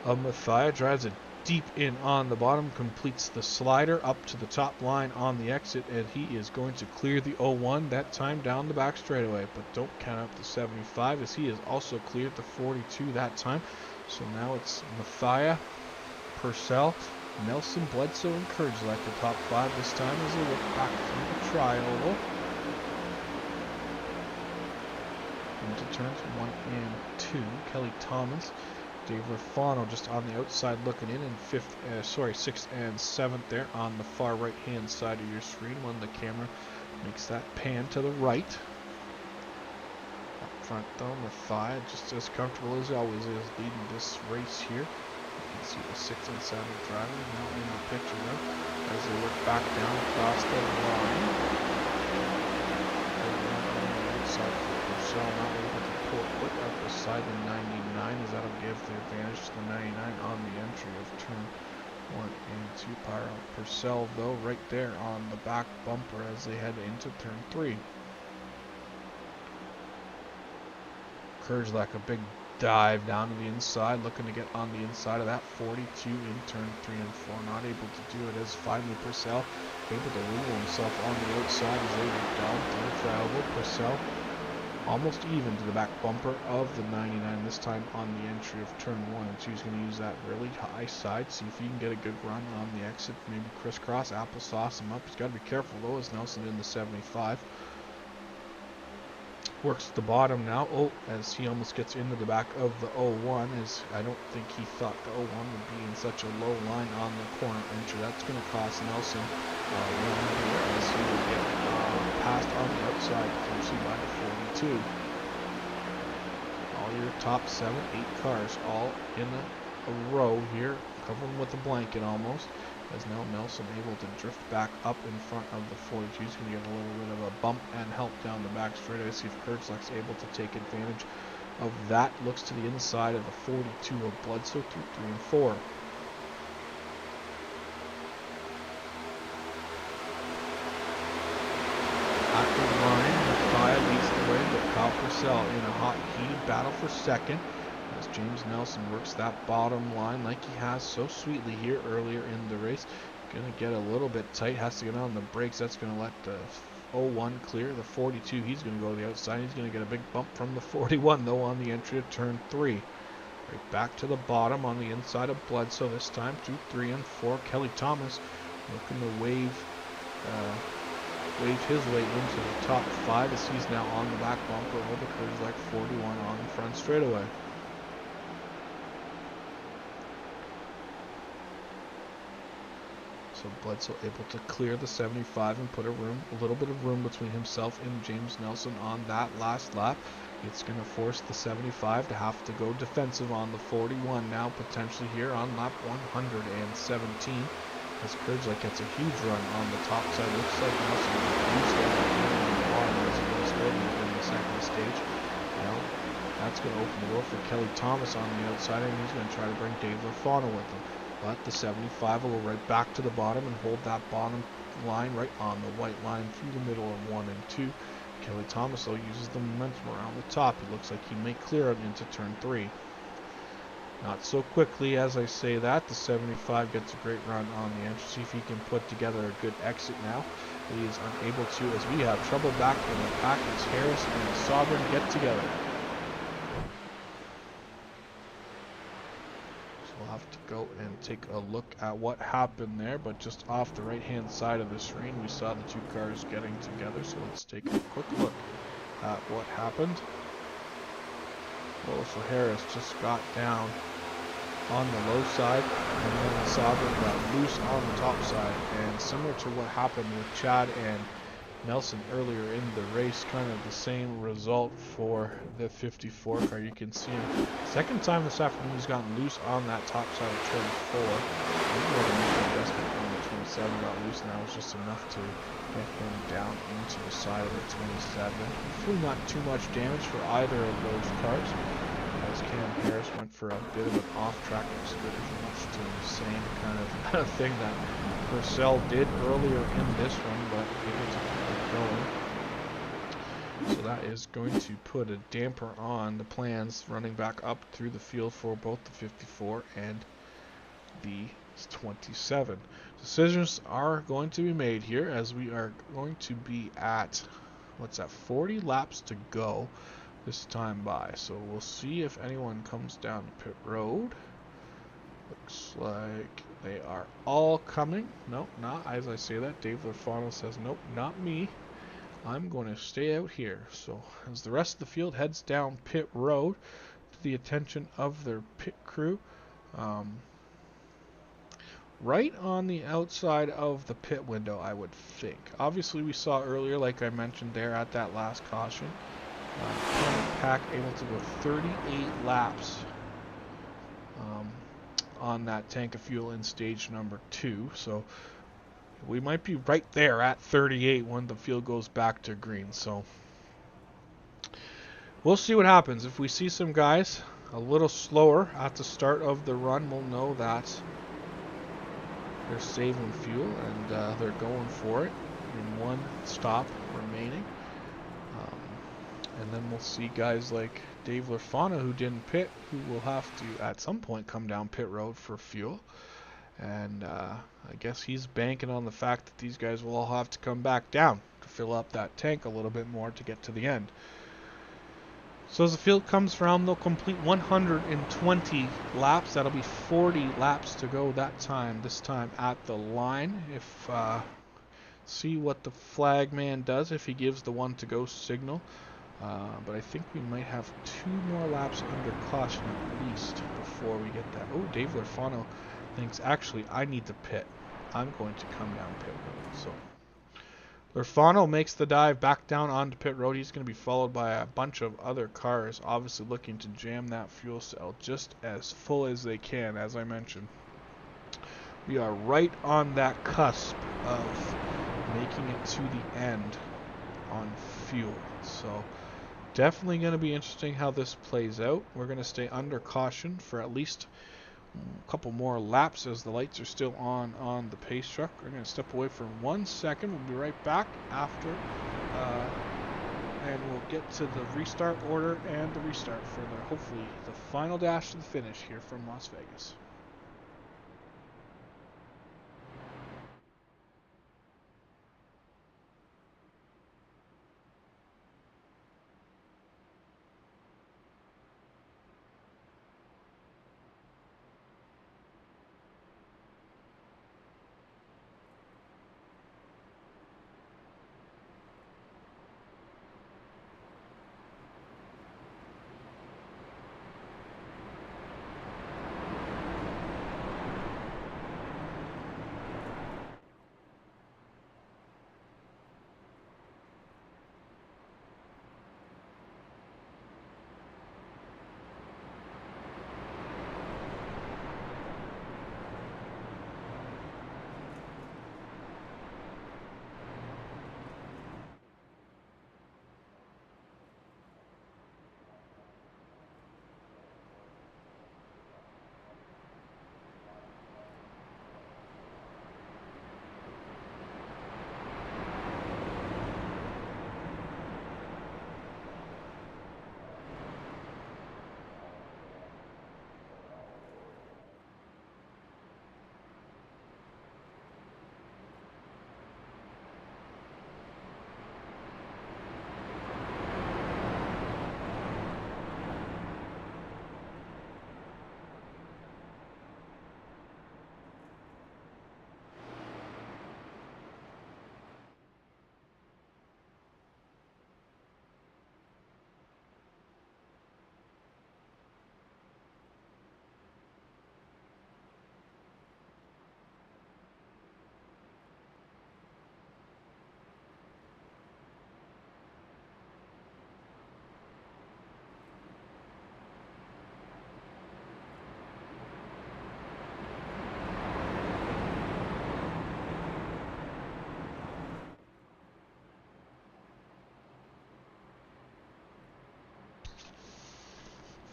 of Mathia. Drives it deep in on the bottom. Completes the slider up to the top line on the exit. And he is going to clear the 01 that time down the back straightaway. But don't count out the 75 as he has also cleared the 42 that time. So now it's Mathia, Purcell, Nelson, Bledsoe, and Kurgelek the top 5 this time as they look back through the tri-oval. Into turns 1 and 2. Kelly Thomas, Dave Rafano just on the outside looking in 6th and 7th there on the far right hand side of your screen when the camera makes that pan to the right. Up front though, Mathia just as comfortable as he always is leading this race here. You can see the 6th and 7th driver now in the picture though, as they work back down across the line. On the outside for Purcell, not able to pull quick up beside the 99 as that'll give the advantage to the 99 on the entry of turn 1 and 2. Pyro Purcell though right there on the back bumper as they head into turn 3. Kurgelek, a big dive down to the inside, looking to get on the inside of that 42 in turn 3 and 4. Not able to do it as finally Purcell able to wiggle himself on the outside as they went down through the travel. Purcell almost even to the back bumper of the 99 this time on the entry of turn 1 and 2. He's going to use that really high side, see if he can get a good run on the exit, maybe crisscross, applesauce him up. He's got to be careful though as Nelson in the 75. Works the bottom now. Oh, as he almost gets into the back of the 01, as I don't think he thought the 01 would be in such a low line on the corner entry. That's going to cost Nelson one here, as he will get passed on the outside, potentially by the 42. All your top 7, 8 cars all in a row here, covering with a blanket almost. As now Nelson able to drift back up in front of the 42. He's going to get a little bit of a bump and help down the back straightaway. See if Kurtzlek's able to take advantage of that. Looks to the inside of the 42 of Bledsoe, 2, 3, and 4. At the line, Mathia leads the way, but Kyle Purcell in a hot heated battle for second. As James Nelson works that bottom line like he has so sweetly here earlier in the race. Going to get a little bit tight, has to get on the brakes. That's going to let the 01 clear. The 42, he's going to go to the outside. He's going to get a big bump from the 41 though on the entry to turn 3. Right back to the bottom on the inside of Bledsoe this time. 2, 3, and 4. Kelly Thomas looking to wave his way into the top 5 as he's now on the back bumper over Kurtzlek 41 on the front straightaway. So Bledsoe able to clear the 75 and put a little bit of room between himself and James Nelson on that last lap. It's going to force the 75 to have to go defensive on the 41 now, potentially here on lap 117. As Kurtzlek gets a huge run on the top side. Looks like Nelson will use that on the bottom as he goes earlier in the second stage. Now, that's going to open the door for Kelly Thomas on the outside, and he's going to try to bring Dave Lafano with him. But the 75 will go right back to the bottom and hold that bottom line right on the white line through the middle of 1 and 2. Kelly Thomas, though, uses the momentum around the top. It looks like he may clear it into turn 3. Not so quickly as I say that. The 75 gets a great run on the entry. See if he can put together a good exit now. He is unable to, as we have trouble back in the pack as Harris and Sovereign get together. We'll have to go and take a look at what happened there, but just off the right hand side of the screen we saw the 2 cars getting together, so let's take a quick look at what happened. Well, so Harris just got down on the low side, and then Sovereign got loose on the top side, and similar to what happened with Chad and Nelson earlier in the race, kind of the same result for the 54 car. You can see him second time this afternoon he's gotten loose on that top side of turn 4. The adjustment on the 27 got loose, and that was just enough to get him down into the side of the 27. Hopefully not too much damage for either of those cars, as Cam Harris went for a bit of an off-track exit, much to the same kind of thing that Purcell did earlier in this one, but able to keep it going. So that is going to put a damper on the plans running back up through the field for both the 54 and the 27. Decisions are going to be made here, as we are going to be at, 40 laps to go this time by. So we'll see if anyone comes down to pit road. Looks like they are all coming. Nope, not as I say that. Dave Lafano says, nope, not me. I'm going to stay out here. So as the rest of the field heads down pit road to the attention of their pit crew, right on the outside of the pit window, I would think. Obviously, we saw earlier, like I mentioned there at that last caution, Pack able to go 38 laps on that tank of fuel in stage number 2. So we might be right there at 38 when the field goes back to green. So we'll see what happens. If we see some guys a little slower at the start of the run, we'll know that they're saving fuel and they're going for it in one stop remaining. And then we'll see guys like Dave Lafano, who didn't pit, who will have to at some point come down pit road for fuel. And I guess he's banking on the fact that these guys will all have to come back down to fill up that tank a little bit more to get to the end. So as the field comes around, they'll complete 120 laps. That'll be 40 laps to go this time at the line. See what the flag man does if he gives the 1 to go signal. But I think we might have 2 more laps under caution at least before we get that. Oh, Dave Lorfano thinks, actually, I need to pit. I'm going to come down pit road. So Lorfano makes the dive back down onto pit road. He's going to be followed by a bunch of other cars, obviously looking to jam that fuel cell just as full as they can, as I mentioned. We are right on that cusp of making it to the end on fuel. So definitely going to be interesting how this plays out. We're going to stay under caution for at least a couple more laps as the lights are still on the pace truck. We're going to step away for 1 second. We'll be right back after, and we'll get to the restart order and the restart for hopefully the final dash to the finish here from Las Vegas.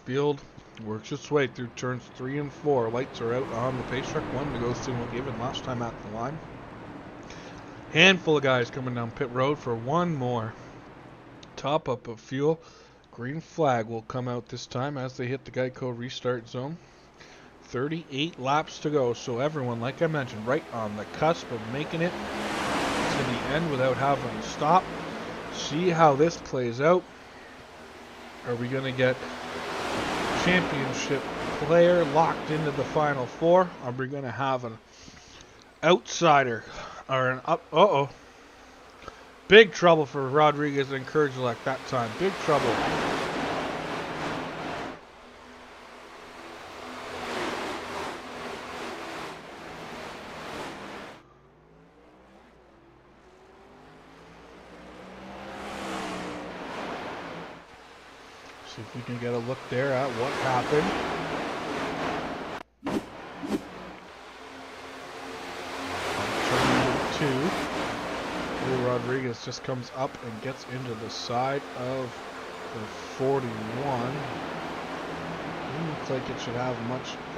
Field works its way through turns 3 and 4. Lights are out on the pace truck. 1 to go, signal given last time at the line. Handful of guys coming down pit road for 1 more top up of fuel. Green flag will come out this time as they hit the Geico restart zone. 38 laps to go, so everyone, like I mentioned, right on the cusp of making it to the end without having to stop. See how this plays out. Are we going to get championship player locked into the final 4? Are we going to have an outsider or an up? Big trouble for Rodriguez and Kerjelek that time. Big trouble. See if we can get a look there at what happened. Turn 2. Rodriguez just comes up and gets into the side of the 41. Doesn't look like it should have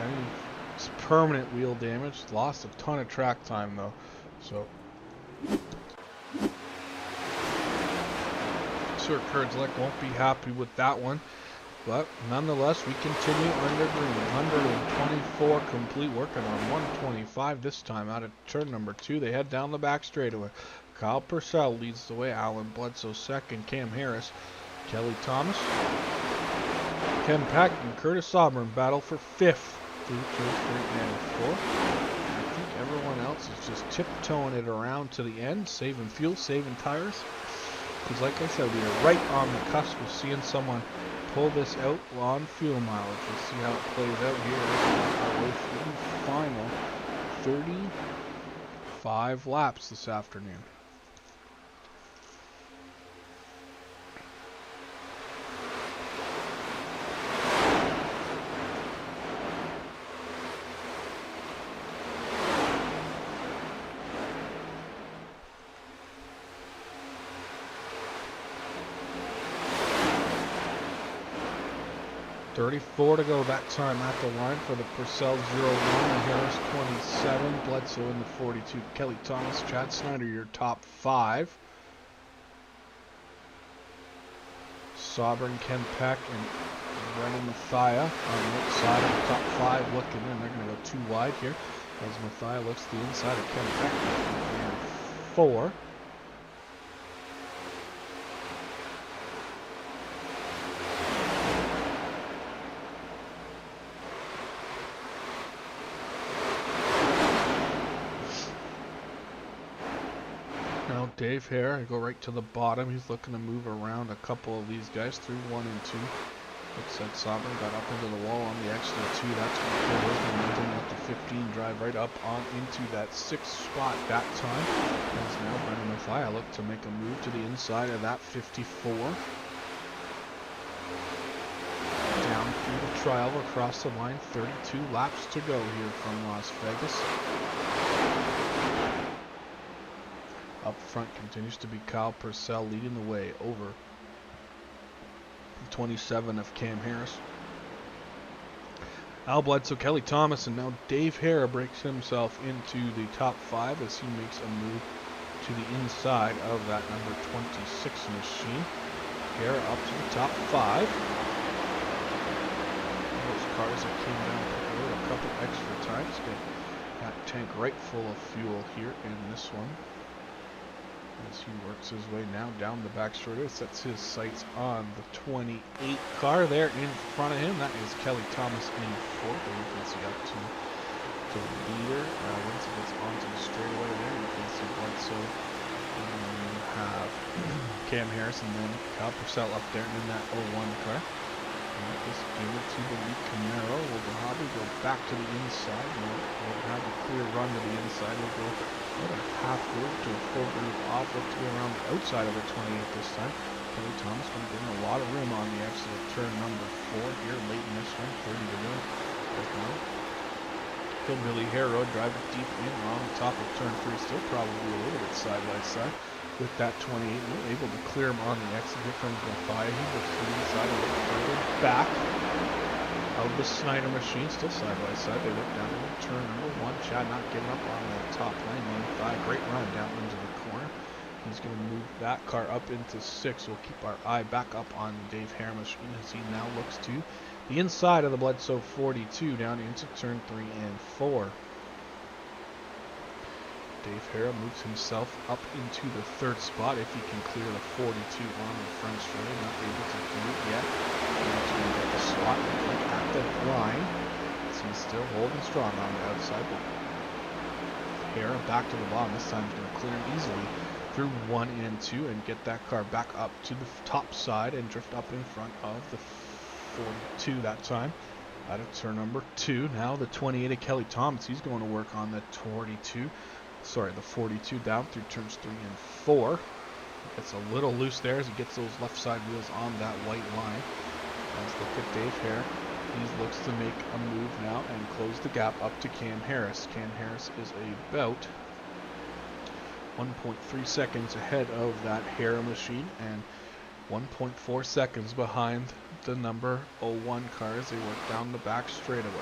any permanent wheel damage. Lost a ton of track time though. So Sir Kerjelek won't be happy with that one. But nonetheless, we continue under green. 124 complete, working on 125 this time out of turn number 2. They head down the back straightaway. Kyle Purcell leads the way. Alan Bledsoe second. Cam Harris. Kelly Thomas. Ken Peck and Curtis Auburn battle for 5th through turns 3 and 4. I think everyone else is just tiptoeing it around to the end, saving fuel, saving tires. Because like I said, we are right on the cusp of seeing someone pull this out on fuel mileage. We'll see how it plays out here as we our way through the final 35 laps this afternoon. .34 to go that time at the line for the Purcell 01, Harris 27, Bledsoe in the 42, Kelly Thomas, Chad Snyder, your top 5. Sovereign, Ken Peck, and Brennan Mathia on the outside of the top 5 looking in. They're going to go too wide here as Mathia looks to the inside of Ken Peck and 4. Dave Hare, I go right to the bottom. He's looking to move around a couple of these guys through 1 and 2. Looks like Sovereign got up into the wall on the extra 2. That's going to pull his momentum at the 15, drive right up on into that 6th spot that time. As now Brendan Mathia look to make a move to the inside of that 54. Down through the trial across the line. 32 laps to go here from Las Vegas. Up front continues to be Kyle Purcell leading the way over 27 of Cam Harris. Al Bledsoe, Kelly Thomas, and now Dave Hare breaks himself into the top 5 as he makes a move to the inside of that number 26 machine. Hare up to the top 5. Those cars that came down a couple extra times. Get that tank right full of fuel here in this one. As he works his way now down the back straightaway, sets his sights on the 28 car there in front of him. That is Kelly Thomas in 4th. And you can see up to the leader. Once he gets onto the straightaway there, you can see Bledsoe. You have Cam Harris and then Kyle Purcell up there in that 01 car. And just give it to the lead Camaro. Will Wahhabi go back to the inside? We'll have a clear run to the inside. We'll go about a half groove to a full groove off. Look to be around the outside of the 28 this time. Kelly Thomas going to get a lot of room on the exit of turn number 4 here late in this one. 30 to go. Hillbilly Hare Road driving deep in on the top of turn 3. Still probably a little bit side by side with that 28. We're able to clear him on the exit. Here comes Mathia. He looks to the inside a little further back of the Snyder machine. Still side by side. They look down into turn number 1. Chad not getting up on the top lane. Mathia, great run down into the corner. He's going to move that car up into 6. We'll keep our eye back up on the Dave Hare machine as he now looks to the inside of the Bledsoe 42 down into turn 3 and 4. Dave Hare moves himself up into the 3rd spot if he can clear the 42 on the front straight. Not able to do it yet. He's going to get the spot at the line. So he's still holding strong on the outside. But Hare back to the bottom. This time he's going to clear easily through 1 and 2 and get that car back up to the top side and drift up in front of the 42 that time. Out of turn number 2. Now the 28 of Kelly Thomas. He's going to work on the 42 down through turns 3 and 4. Gets a little loose there as he gets those left side wheels on that white line. Let's look at Dave Hare. He looks to make a move now and close the gap up to Cam Harris. Cam Harris is about 1.3 seconds ahead of that Hare machine and 1.4 seconds behind the number 01 car as they work down the back straightaway.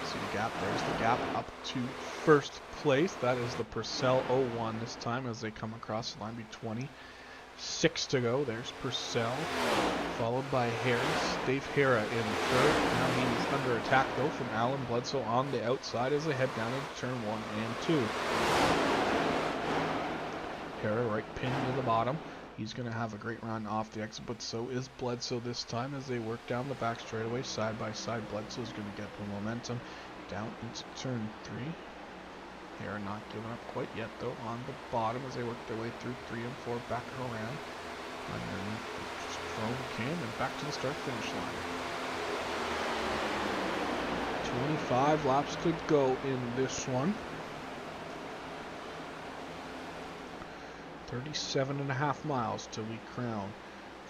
See the gap, there's the gap up to 1st place. That is the Purcell 01 this time as they come across the line. Be 26 to go. There's Purcell, followed by Harris. Dave Hare in 3rd. Now he's under attack though from Alan Bledsoe on the outside as they head down into turn 1 and 2. Hare right pinned to the bottom. He's going to have a great run off the exit, but so is Bledsoe this time as they work down the back straightaway side by side. Bledsoe is going to get the momentum down into turn 3. They're not giving up quite yet, though, on the bottom as they work their way through 3 and 4, back around. Underneath, just throw Cam and back to the start-finish line. 25 laps to go in this one. 37.5 miles till we crown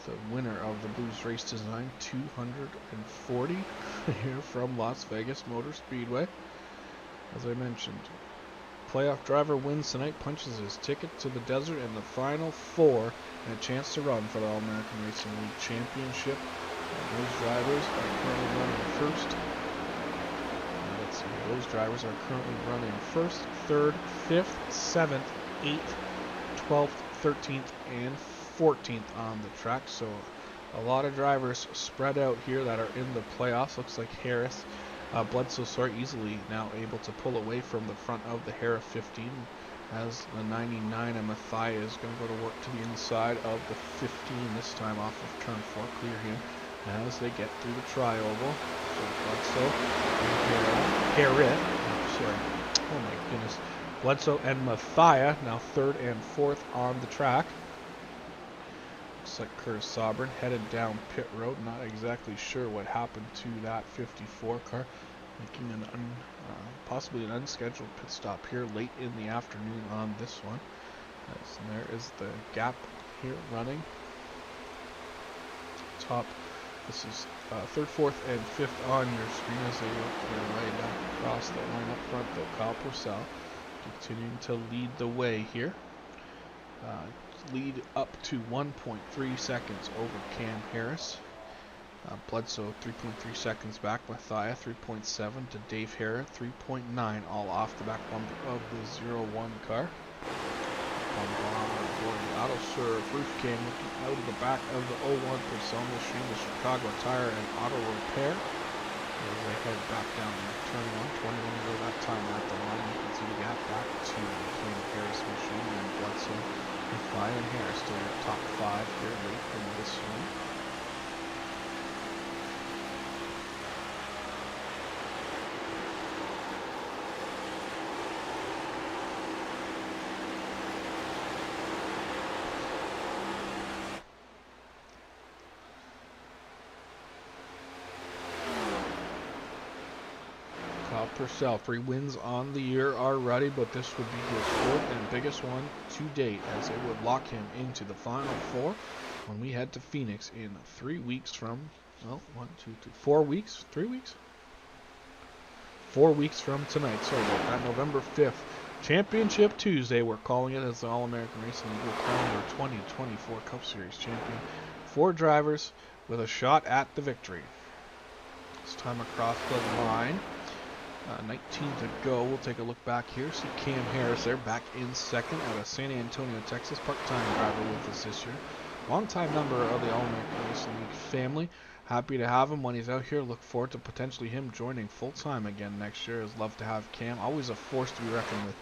the winner of the Blues Race Design 240 here from Las Vegas Motor Speedway. As I mentioned, playoff driver wins tonight, punches his ticket to the desert in the final 4 and a chance to run for the All-American Racing League Championship. And those drivers are currently running first. Let's see, those drivers are currently running first, third, 5th, 7th, 8th, 12th, 13th, and 14th on the track. So a lot of drivers spread out here that are in the playoffs. Looks like Bledsoe easily now able to pull away from the front of the Hera 15 as the 99 and Mathia is going to go to work to the inside of the 15 this time off of turn 4. Clear him as they get through the tri-oval. So Bledsoe and oh my goodness. Bledsoe and Mathia now 3rd and 4th on the track. Looks like Curtis Sobran headed down pit road. Not exactly sure what happened to that 54 car. Making possibly an unscheduled pit stop here late in the afternoon on this one. As there is the gap here running. Top. This is 3rd, 4th, and 5th on your screen as they work their way down across the line up front, though. Kyle Purcell continuing to lead the way here. Lead up to 1.3 seconds over Cam Harris. Bledsoe 3.3 seconds back. Mathia 3.7 to Dave Hera 3.9, all off the back bump of the 01 car. The auto serve roof cam looking out of the back of the 01 Purcell machine, the Chicago Tire and Auto Repair. As they head back down turn 1, 21 to go that time at the line. You can see the gap back to the Cam Harris machine and Bledsoe. Mathia and Harris still at top 5 here late in this one. Purcell, 3 wins on the year already, but this would be his 4th and biggest one to date, as it would lock him into the final 4 when we head to Phoenix in 3 weeks from, well, 4 weeks? 3 weeks? 4 weeks from tonight. Sorry about that. November 5th, Championship Tuesday, we're calling it, as the All-American Racing League will crown their 2024 Cup Series champion. 4 drivers with a shot at the victory. This time across the line. 19 to go. We'll take a look back here. See Cam Harris there, back in 2nd out of San Antonio, Texas. Part-time driver with us this year. Long-time member of the All-American Racing League family. Happy to have him when he's out here. Look forward to potentially him joining full-time again next year. I'd love to have Cam. Always a force to be reckoned with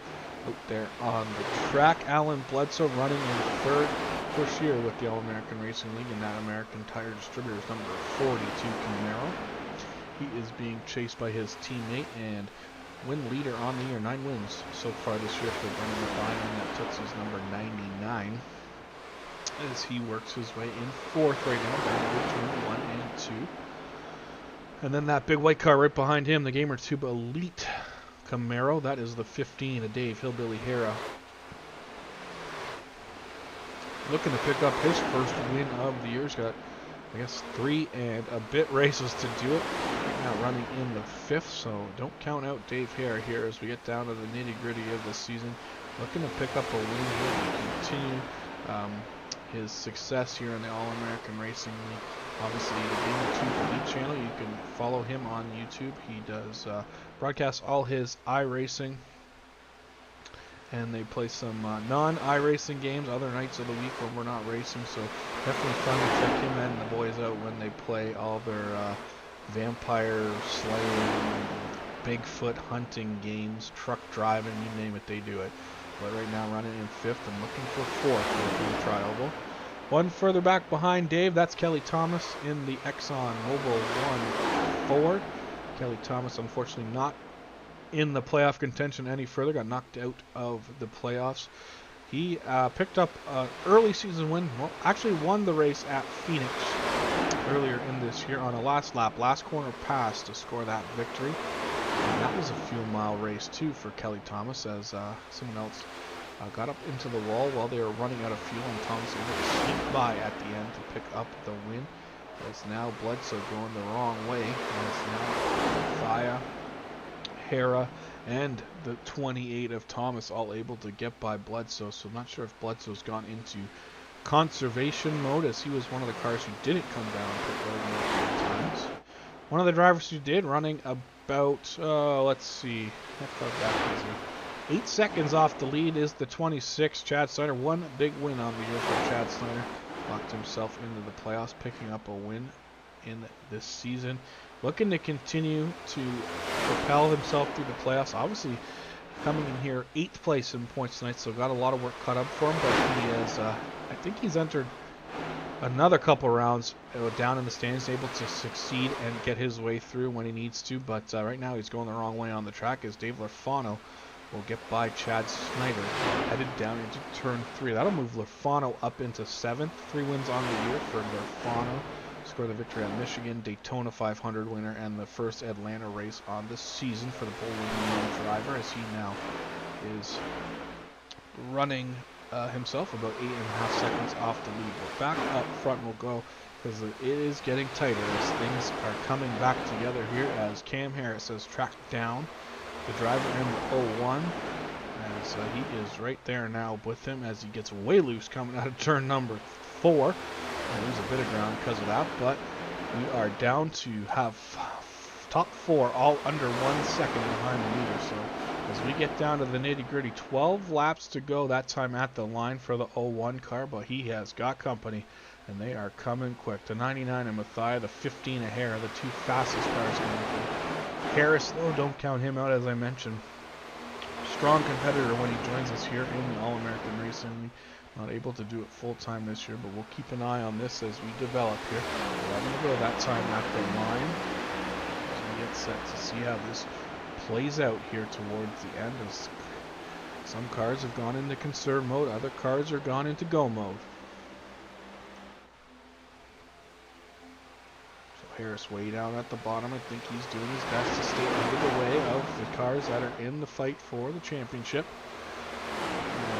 out there on the track. Alan Bledsoe running in 3rd first year with the All-American Racing League in that American Tire Distributors number 42 Camaro. He is being chased by his teammate and win leader on the year. 9 wins so far this year for Brendan Mathia, and that puts his number 99 as he works his way in 4th right now, down between 1 and 2. And then that big white car right behind him, the Gamer Tube Elite Camaro. That is the 15 of Dave Hillbilly Hera. Looking to pick up his first win of the year. He's got, I guess, 3 and a bit races to do it. Right now running in the 5th, so don't count out Dave Hare here as we get down to the nitty-gritty of the season. Looking to pick up a win here and continue his success here in the All-American Racing League. Obviously, the Gamer2 Elite channel, you can follow him on YouTube. He does broadcast all his iRacing, and they play some non-iRacing games other nights of the week when we're not racing, so definitely fun to check him and the boys out when they play all their vampire slaying, Bigfoot hunting games, truck driving, you name it, they do it. But right now running in 5th and looking for 4th with the tri-oval. One further back behind Dave, that's Kelly Thomas in the Exxon Mobil 1 Ford. Kelly Thomas unfortunately not in the playoff contention any further. Got knocked out of the playoffs. He picked up an early season win. Well, actually won the race at Phoenix earlier in this year on a last corner pass to score that victory. And that was a fuel-mile race too for Kelly Thomas, as someone else got up into the wall while they were running out of fuel, and Thomas able to sneak by at the end to pick up the win. As now Bledsoe going the wrong way, as now Thaya, Hera, and the 28 of Thomas all able to get by Bledsoe. So I'm not sure if Bledsoe's gone into conservation mode, as he was one of the cars who didn't come down pit road multiple times. One of the drivers who did, running about, let's see, how far back is he? 8 seconds off the lead is the 26, Chad Snyder. One big win on the year for Chad Snyder. Locked himself into the playoffs, picking up a win in this season. Looking to continue to propel himself through the playoffs. Obviously, coming in here 8th place in points tonight, so got a lot of work cut up for him. But he is, I think he's entered another couple rounds down in the standings, able to succeed and get his way through when he needs to. But right now he's going the wrong way on the track, as Dave Lafano will get by Chad Snyder, headed down into turn 3. That'll move Lafano up into 7th. 3 wins on the year for Lafano. Score the victory at Michigan, Daytona 500 winner, and the first Atlanta race on the season for the pole-winning driver, as he now is running himself about 8.5 seconds off the lead. But back up front we'll go, because it is getting tighter as things are coming back together here, as Cam Harris has tracked down the driver in the 01, as he is right there now with him, as he gets way loose coming out of turn number 4. And lose a bit of ground because of that, but we are down to have top 4 all under 1 second behind the leader. So as we get down to the nitty-gritty, 12 laps to go that time at the line for the 01 car, but he has got company, and they are coming quick. The 99 of Mathia, the 15 of Hera, the 2 fastest cars going to be. Harris, though, don't count him out, as I mentioned. Strong competitor when he joins us here in the All-American Racing League. Not able to do it full-time this year, but we'll keep an eye on this as we develop here. 11 to go that time at the line. So we get set to see how this plays out here towards the end. As some cars have gone into conserve mode, other cars are gone into go mode. Harris way down at the bottom. I think he's doing his best to stay out of the way of the cars that are in the fight for the championship.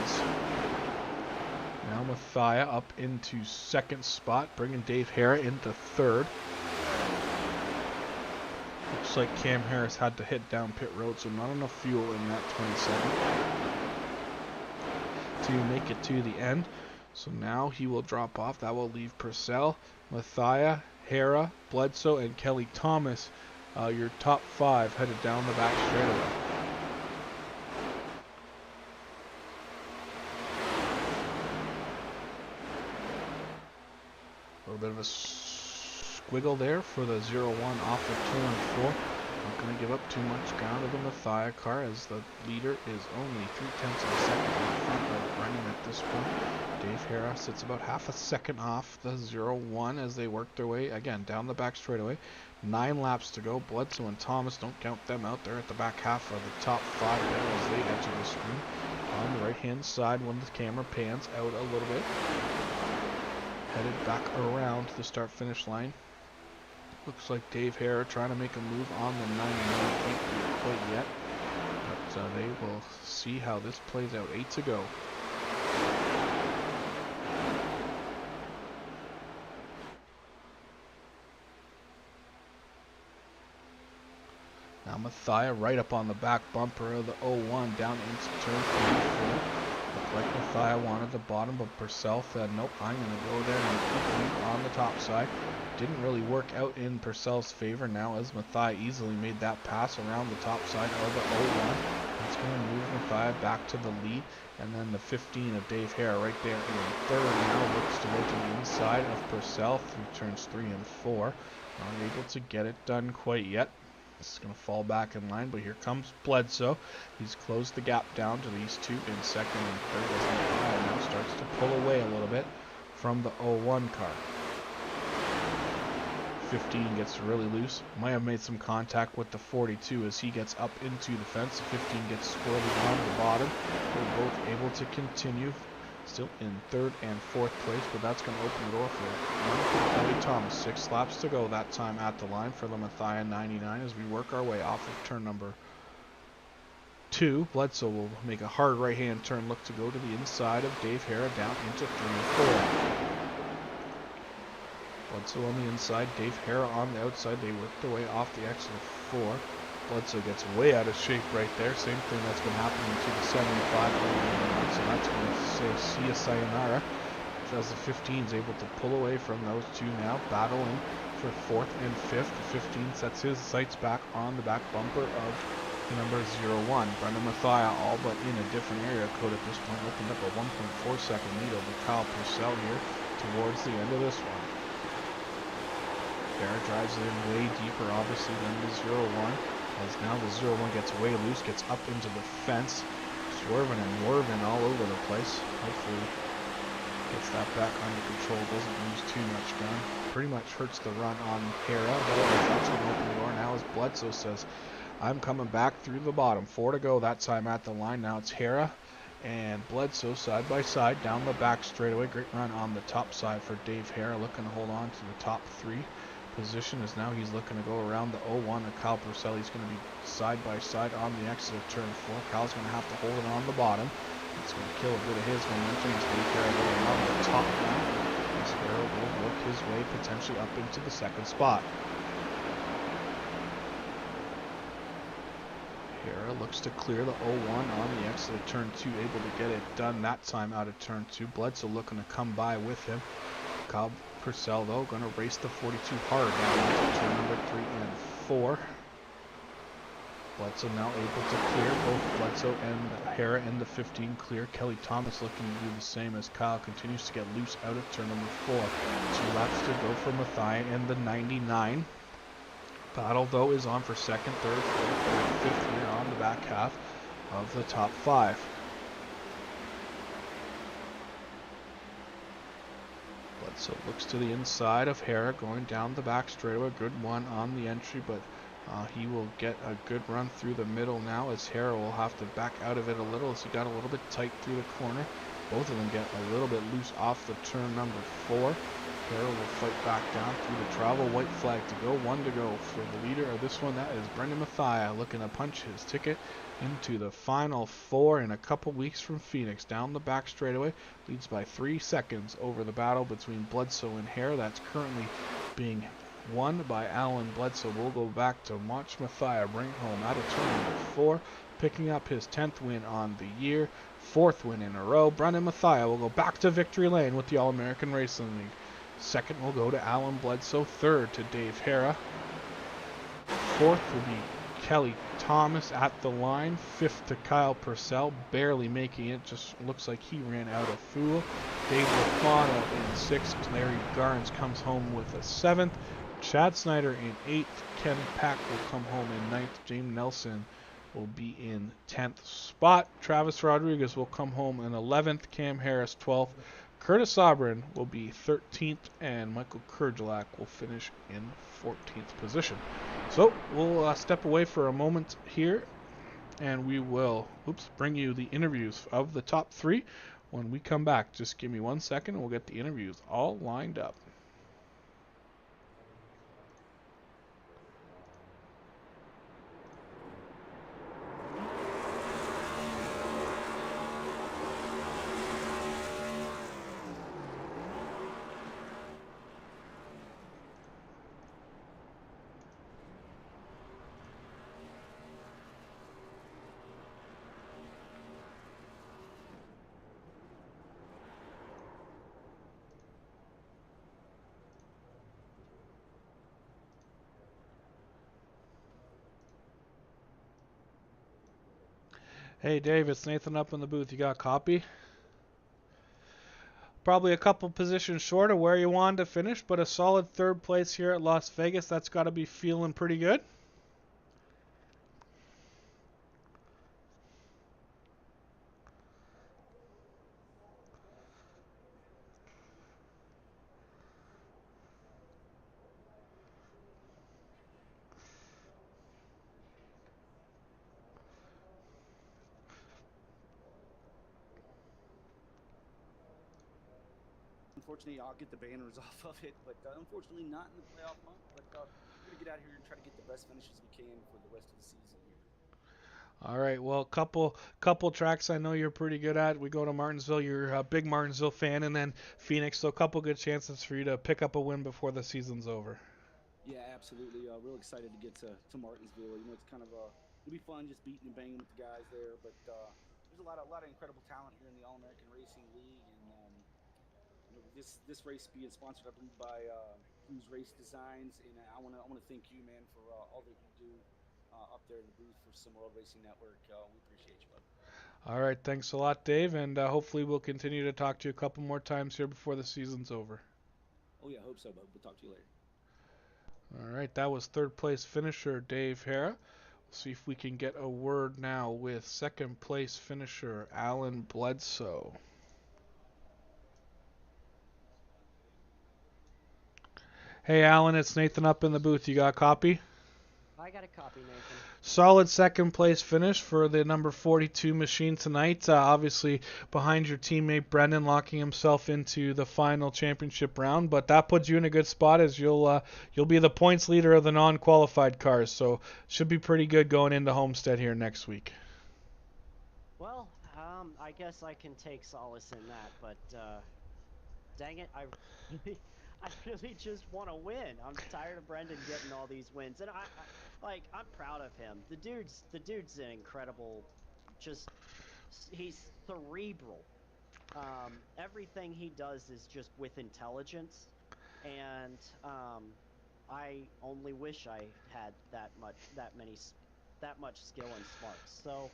As now Mathia up into 2nd spot, bringing Dave Hera into 3rd. Looks like Cam Harris had to hit down pit road, so not enough fuel in that 27 to make it to the end. So now he will drop off. That will leave Purcell, Mathia, Hera, Bledsoe, and Kelly Thomas, your top 5 headed down the back straightaway. A little bit of a squiggle there for the 01 off of turn 4. Not going to give up too much ground to the Mathia car, as the leader is only 0.3 of a second in front of Brennan at this point. Dave Hera sits about half a second off the 01 as they work their way, again, down the back straightaway. 9 laps to go. Bledsoe and Thomas, don't count them out. They're at the back half of the top 5 there as they enter the screen. On the right-hand side, when the camera pans out a little bit. Headed back around to the start-finish line. Looks like Dave Hera trying to make a move on the 99. Can't do it quite yet. But they will see how this plays out. 8 to go. Now Mathia right up on the back bumper of the 01 down into turn 3. Looked like Mathia wanted the bottom, but Purcell said, nope, I'm going to go there and keep you on the top side. Didn't really work out in Purcell's favor now, as Mathia easily made that pass around the top side of the 01. It's going to move Mathia back to the lead, and then the 15 of Dave Hera right there in 3rd now looks to go to the inside of Purcell through turns 3 and 4. Not able to get it done quite yet. This is going to fall back in line, but here comes Bledsoe. He's closed the gap down to these 2 in 2nd and 3rd as Mathia now starts to pull away a little bit from the 01 car. 15 gets really loose. Might have made some contact with the 42 as he gets up into the fence. 15 gets squarely on the bottom. They're both able to continue. Still in third and fourth place, but that's going to open the door for Kelly Thomas. 6 laps to go that time at the line for the Mathia 99 as we work our way off of turn number 2. Bledsoe will make a hard right-hand turn, look to go to the inside of Dave Hara down into 3 and 4. Bledsoe on the inside, Dave Hara on the outside. They work their way off the exit of 4. Bledsoe gets way out of shape right there. Same thing that's been happening to the 75 so that's going to say see ya sayonara. As the 15 is able to pull away from those two now, battling for 4th and 5th. The 15 sets his sights back on the back bumper of the number 01. Brendan Mathia all but in a different area code at this point, opened up a 1.4 second lead over Kyle Purcell here towards the end of this one. Hara drives in way deeper obviously than the 01. As now the 01 gets way loose, gets up into the fence, swerving and whirving all over the place. Hopefully gets that back under control, doesn't lose too much ground. Pretty much hurts the run on Hara. That's going to open the door now as Bledsoe says, I'm coming back through the bottom. 4 to go that time at the line. Now it's Hara and Bledsoe side by side down the back straightaway. Great run on the top side for Dave Hara, looking to hold on to the top 3 position as now he's looking to go around the 01 and Kyle Purcell. He's going to be side by side on the exit of turn 4. Kyle's going to have to hold it on the bottom. It's going to kill a bit of his momentum as Dave Hara going around the top now. As Hara will work his way potentially up into the 2nd spot. Hara looks to clear the 01 on the exit of turn 2, able to get it done that time out of turn 2. Bledsoe looking to come by with him. Kyle Purcell though going to race the 42 hard down into turn number 3 and 4. Bledsoe now able to clear. Both Bledsoe and Hara and the 15 clear. Kelly Thomas looking to do the same as Kyle continues to get loose out of turn number 4. 2 laps to go for Mathia and the 99. Battle though is on for 2nd, 3rd, 4th, and 5th here on the back half of the top 5. Bledsoe looks to the inside of Hara going down the back straightaway. Good one on the entry, but he will get a good run through the middle now as Hara will have to back out of it a little as he got a little bit tight through the corner. Both of them get a little bit loose off the turn number 4. Hara will fight back down through the travel. White flag to go, 1 to go for the leader of this one. That is Brendan Mathia looking to punch his ticket into the final 4 in a couple weeks from Phoenix. Down the back straightaway, leads by 3 seconds over the battle between Bledsoe and Hara. That's currently being won by Alan Bledsoe. We'll go back to watch Mathia bring home out of turn number 4, picking up his 10th win on the year, 4th win in a row. Brendan Mathia will go back to victory lane with the All-American Racing League. 2nd will go to Alan Bledsoe. 3rd to Dave Hara. 4th will be Kelly Thomas at the line. 5th to Kyle Purcell, barely making it. Just looks like he ran out of fuel. Dave Lafano in 6th. Larry Garnes comes home with a 7th. Chad Snyder in 8th. Ken Pack will come home in 9th. James Nelson will be in 10th spot. Travis Rodriguez will come home in 11th. Cam Harris 12th. Curtis Sobrin will be 13th, and Michael Kurgelak will finish in 14th position. So we'll step away for a moment here, and we will bring you the interviews of the top 3 when we come back. Just give me 1 second, and we'll get the interviews all lined up. Hey Dave, it's Nathan up in the booth. You got a copy? Probably a couple positions short of where you wanted to finish, but a solid 3rd place here at Las Vegas. That's got to be feeling pretty good. unfortunately, I'll get the banners off of it, but unfortunately not in the playoff month. But we're going to get out here and try to get the best finishes we can for the rest of the season here. All right, well, couple tracks I know you're pretty good at. We go to Martinsville. You're a big Martinsville fan, and then Phoenix. So a couple good chances for you to pick up a win before the season's over. Yeah, absolutely. Real excited to get to Martinsville. You know, it's kind of it'll be fun just beating and banging with the guys there. But there's a lot of incredible talent here in the All American Racing League, and you know, this race being sponsored, I believe, by Blues Race Designs, and I wanna thank you, man, for all that you do up there in the booth for Sim World Racing Network. We appreciate you, buddy. All right, thanks a lot, Dave, and hopefully we'll continue to talk to you a couple more times here before the season's over. Oh yeah, I hope so, bud. We'll talk to you later. All right, that was third place finisher Dave Hara. We'll see if we can get a word now with second place finisher Alan Bledsoe. Hey, Alan, it's Nathan up in the booth. You got a copy? I got a copy, Nathan. Solid second place finish for the number 42 machine tonight. Obviously behind your teammate Brendan locking himself into the final championship round, but that puts you in a good spot as you'll be the points leader of the non-qualified cars. So should be pretty good going into Homestead here next week. Well, I guess I can take solace in that, but dang it, I really just want to win. I'm tired of Brendan getting all these wins, and I'm proud of him. The dude's an incredible, he's cerebral. Everything he does is just with intelligence, and I only wish I had that much skill and smarts. So,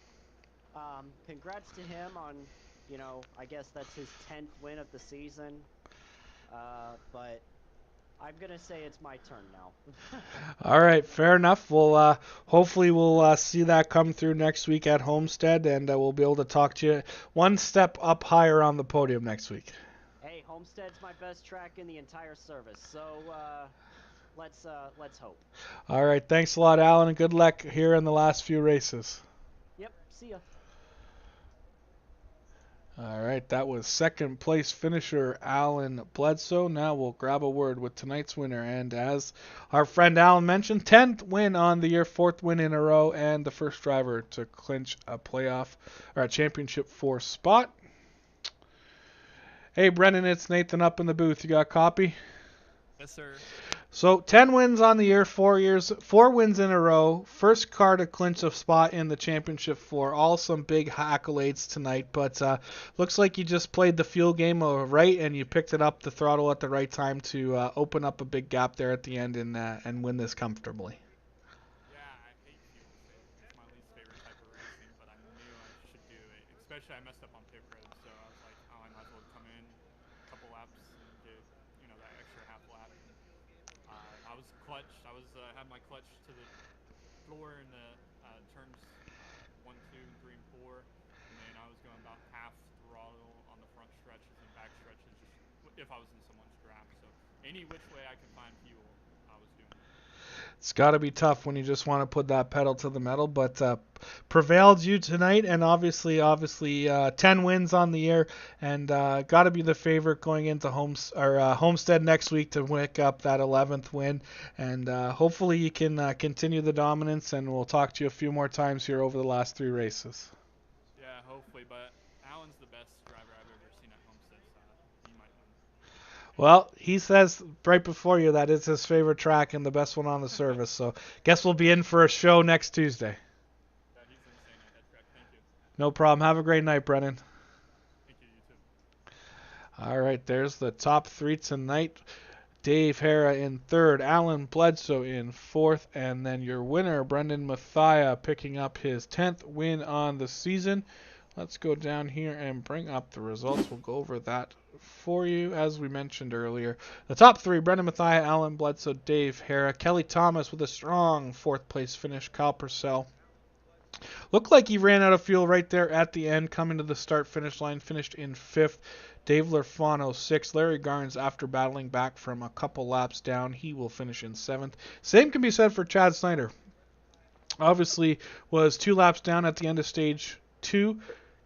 congrats to him on, I guess that's his 10th win of the season. But I'm gonna say it's my turn now. All right, fair enough. Hopefully we'll see that come through next week at Homestead, and we'll be able to talk to you one step up higher on the podium next week. Hey, Homestead's my best track in the entire service, so let's hope. All right, thanks a lot, Alan, and good luck here in the last few races. Yep, see ya. All right, that was second place finisher Alan Bledsoe. Now we'll grab a word with tonight's winner. And as our friend Alan mentioned, 10th win on the year, 4th win in a row, and the first driver to clinch a playoff or a championship 4 spot. Hey, Brendan, it's Nathan up in the booth. You got a copy? Yes, sir. So 10 wins on the year, 4 wins in a row. First car to clinch a spot in the championship 4. All some big accolades tonight, but looks like you just played the fuel game right, and you picked it up the throttle at the right time to open up a big gap there at the end and win this comfortably. Yeah, I hate fuel saving. It's my least favorite type of racing, but I knew I should do it. Especially I messed up on pit road, so I was like, oh, I might as well come in a couple laps and get, that extra half lap. I was clutched. I was had my clutch to the floor in the turns 1, 2, 3, and 4, and then I was going about half throttle on the front stretches and back stretches, just if I was in someone's draft. So any which way I could find fuel, I was doing it. It's got to be tough when you just want to put that pedal to the metal, but prevailed you tonight, and obviously 10 wins on the year, and got to be the favorite going into Homestead next week to pick up that 11th win, and hopefully you can continue the dominance, and we'll talk to you a few more times here over the last 3 races. Yeah, hopefully, but Alan's the best driver I've ever seen at Homestead, so he might win. Well, he says right before you that it's his favorite track and the best one on the service, so guess we'll be in for a show next Tuesday. Yeah, he's insane at that track. Thank you. No problem. Have a great night, Brennan. Thank you, you too. All right, there's the top 3 tonight. Dave Hara in 3rd, Alan Bledsoe in 4th, and then your winner, Brendan Mathia, picking up his 10th win on the season. Let's go down here and bring up the results. We'll go over that for you. As we mentioned earlier, the top 3, Brendan Mathia, Alan Bledsoe, Dave Hara. Kelly Thomas with a strong 4th place finish. Kyle Purcell looked like he ran out of fuel right there at the end, coming to the start-finish line, finished in 5th. Dave Lerfano 6th. Larry Garnes, after battling back from a couple laps down, he will finish in 7th. Same can be said for Chad Snyder. Obviously was 2 laps down at the end of stage 2.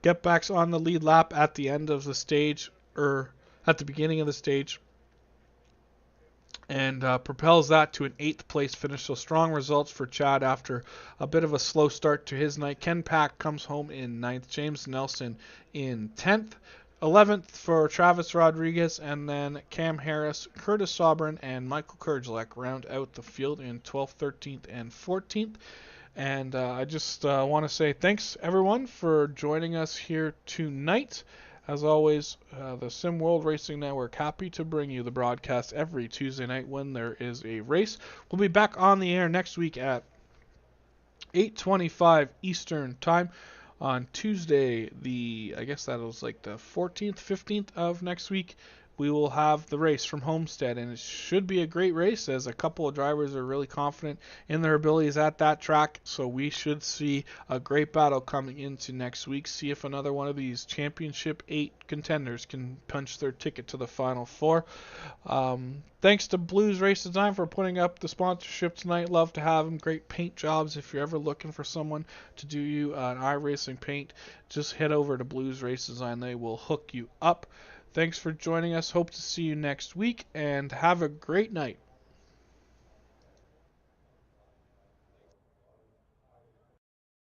Get backs on the lead lap at the end of the stage, at the beginning of the stage, and propels that to an 8th place finish. So strong results for Chad after a bit of a slow start to his night. Ken Pack comes home in 9th, James Nelson in 10th. 11th for Travis Rodriguez, and then Cam Harris, Curtis Sobran, and Michael Kurgelek round out the field in 12th, 13th, and 14th. And I just want to say thanks, everyone, for joining us here tonight. As always, the Sim World Racing Network, happy to bring you the broadcast every Tuesday night when there is a race. We'll be back on the air next week at 8:25 Eastern Time on Tuesday, I guess that was like the 14th, 15th of next week. We will have the race from Homestead, and it should be a great race as a couple of drivers are really confident in their abilities at that track. So we should see a great battle coming into next week. See if another one of these Championship 8 contenders can punch their ticket to the Final Four. Thanks to Blues Race Design for putting up the sponsorship tonight. Love to have them. Great paint jobs. If you're ever looking for someone to do you an iRacing paint, just head over to Blues Race Design. They will hook you up. Thanks for joining us. Hope to see you next week, and have a great night.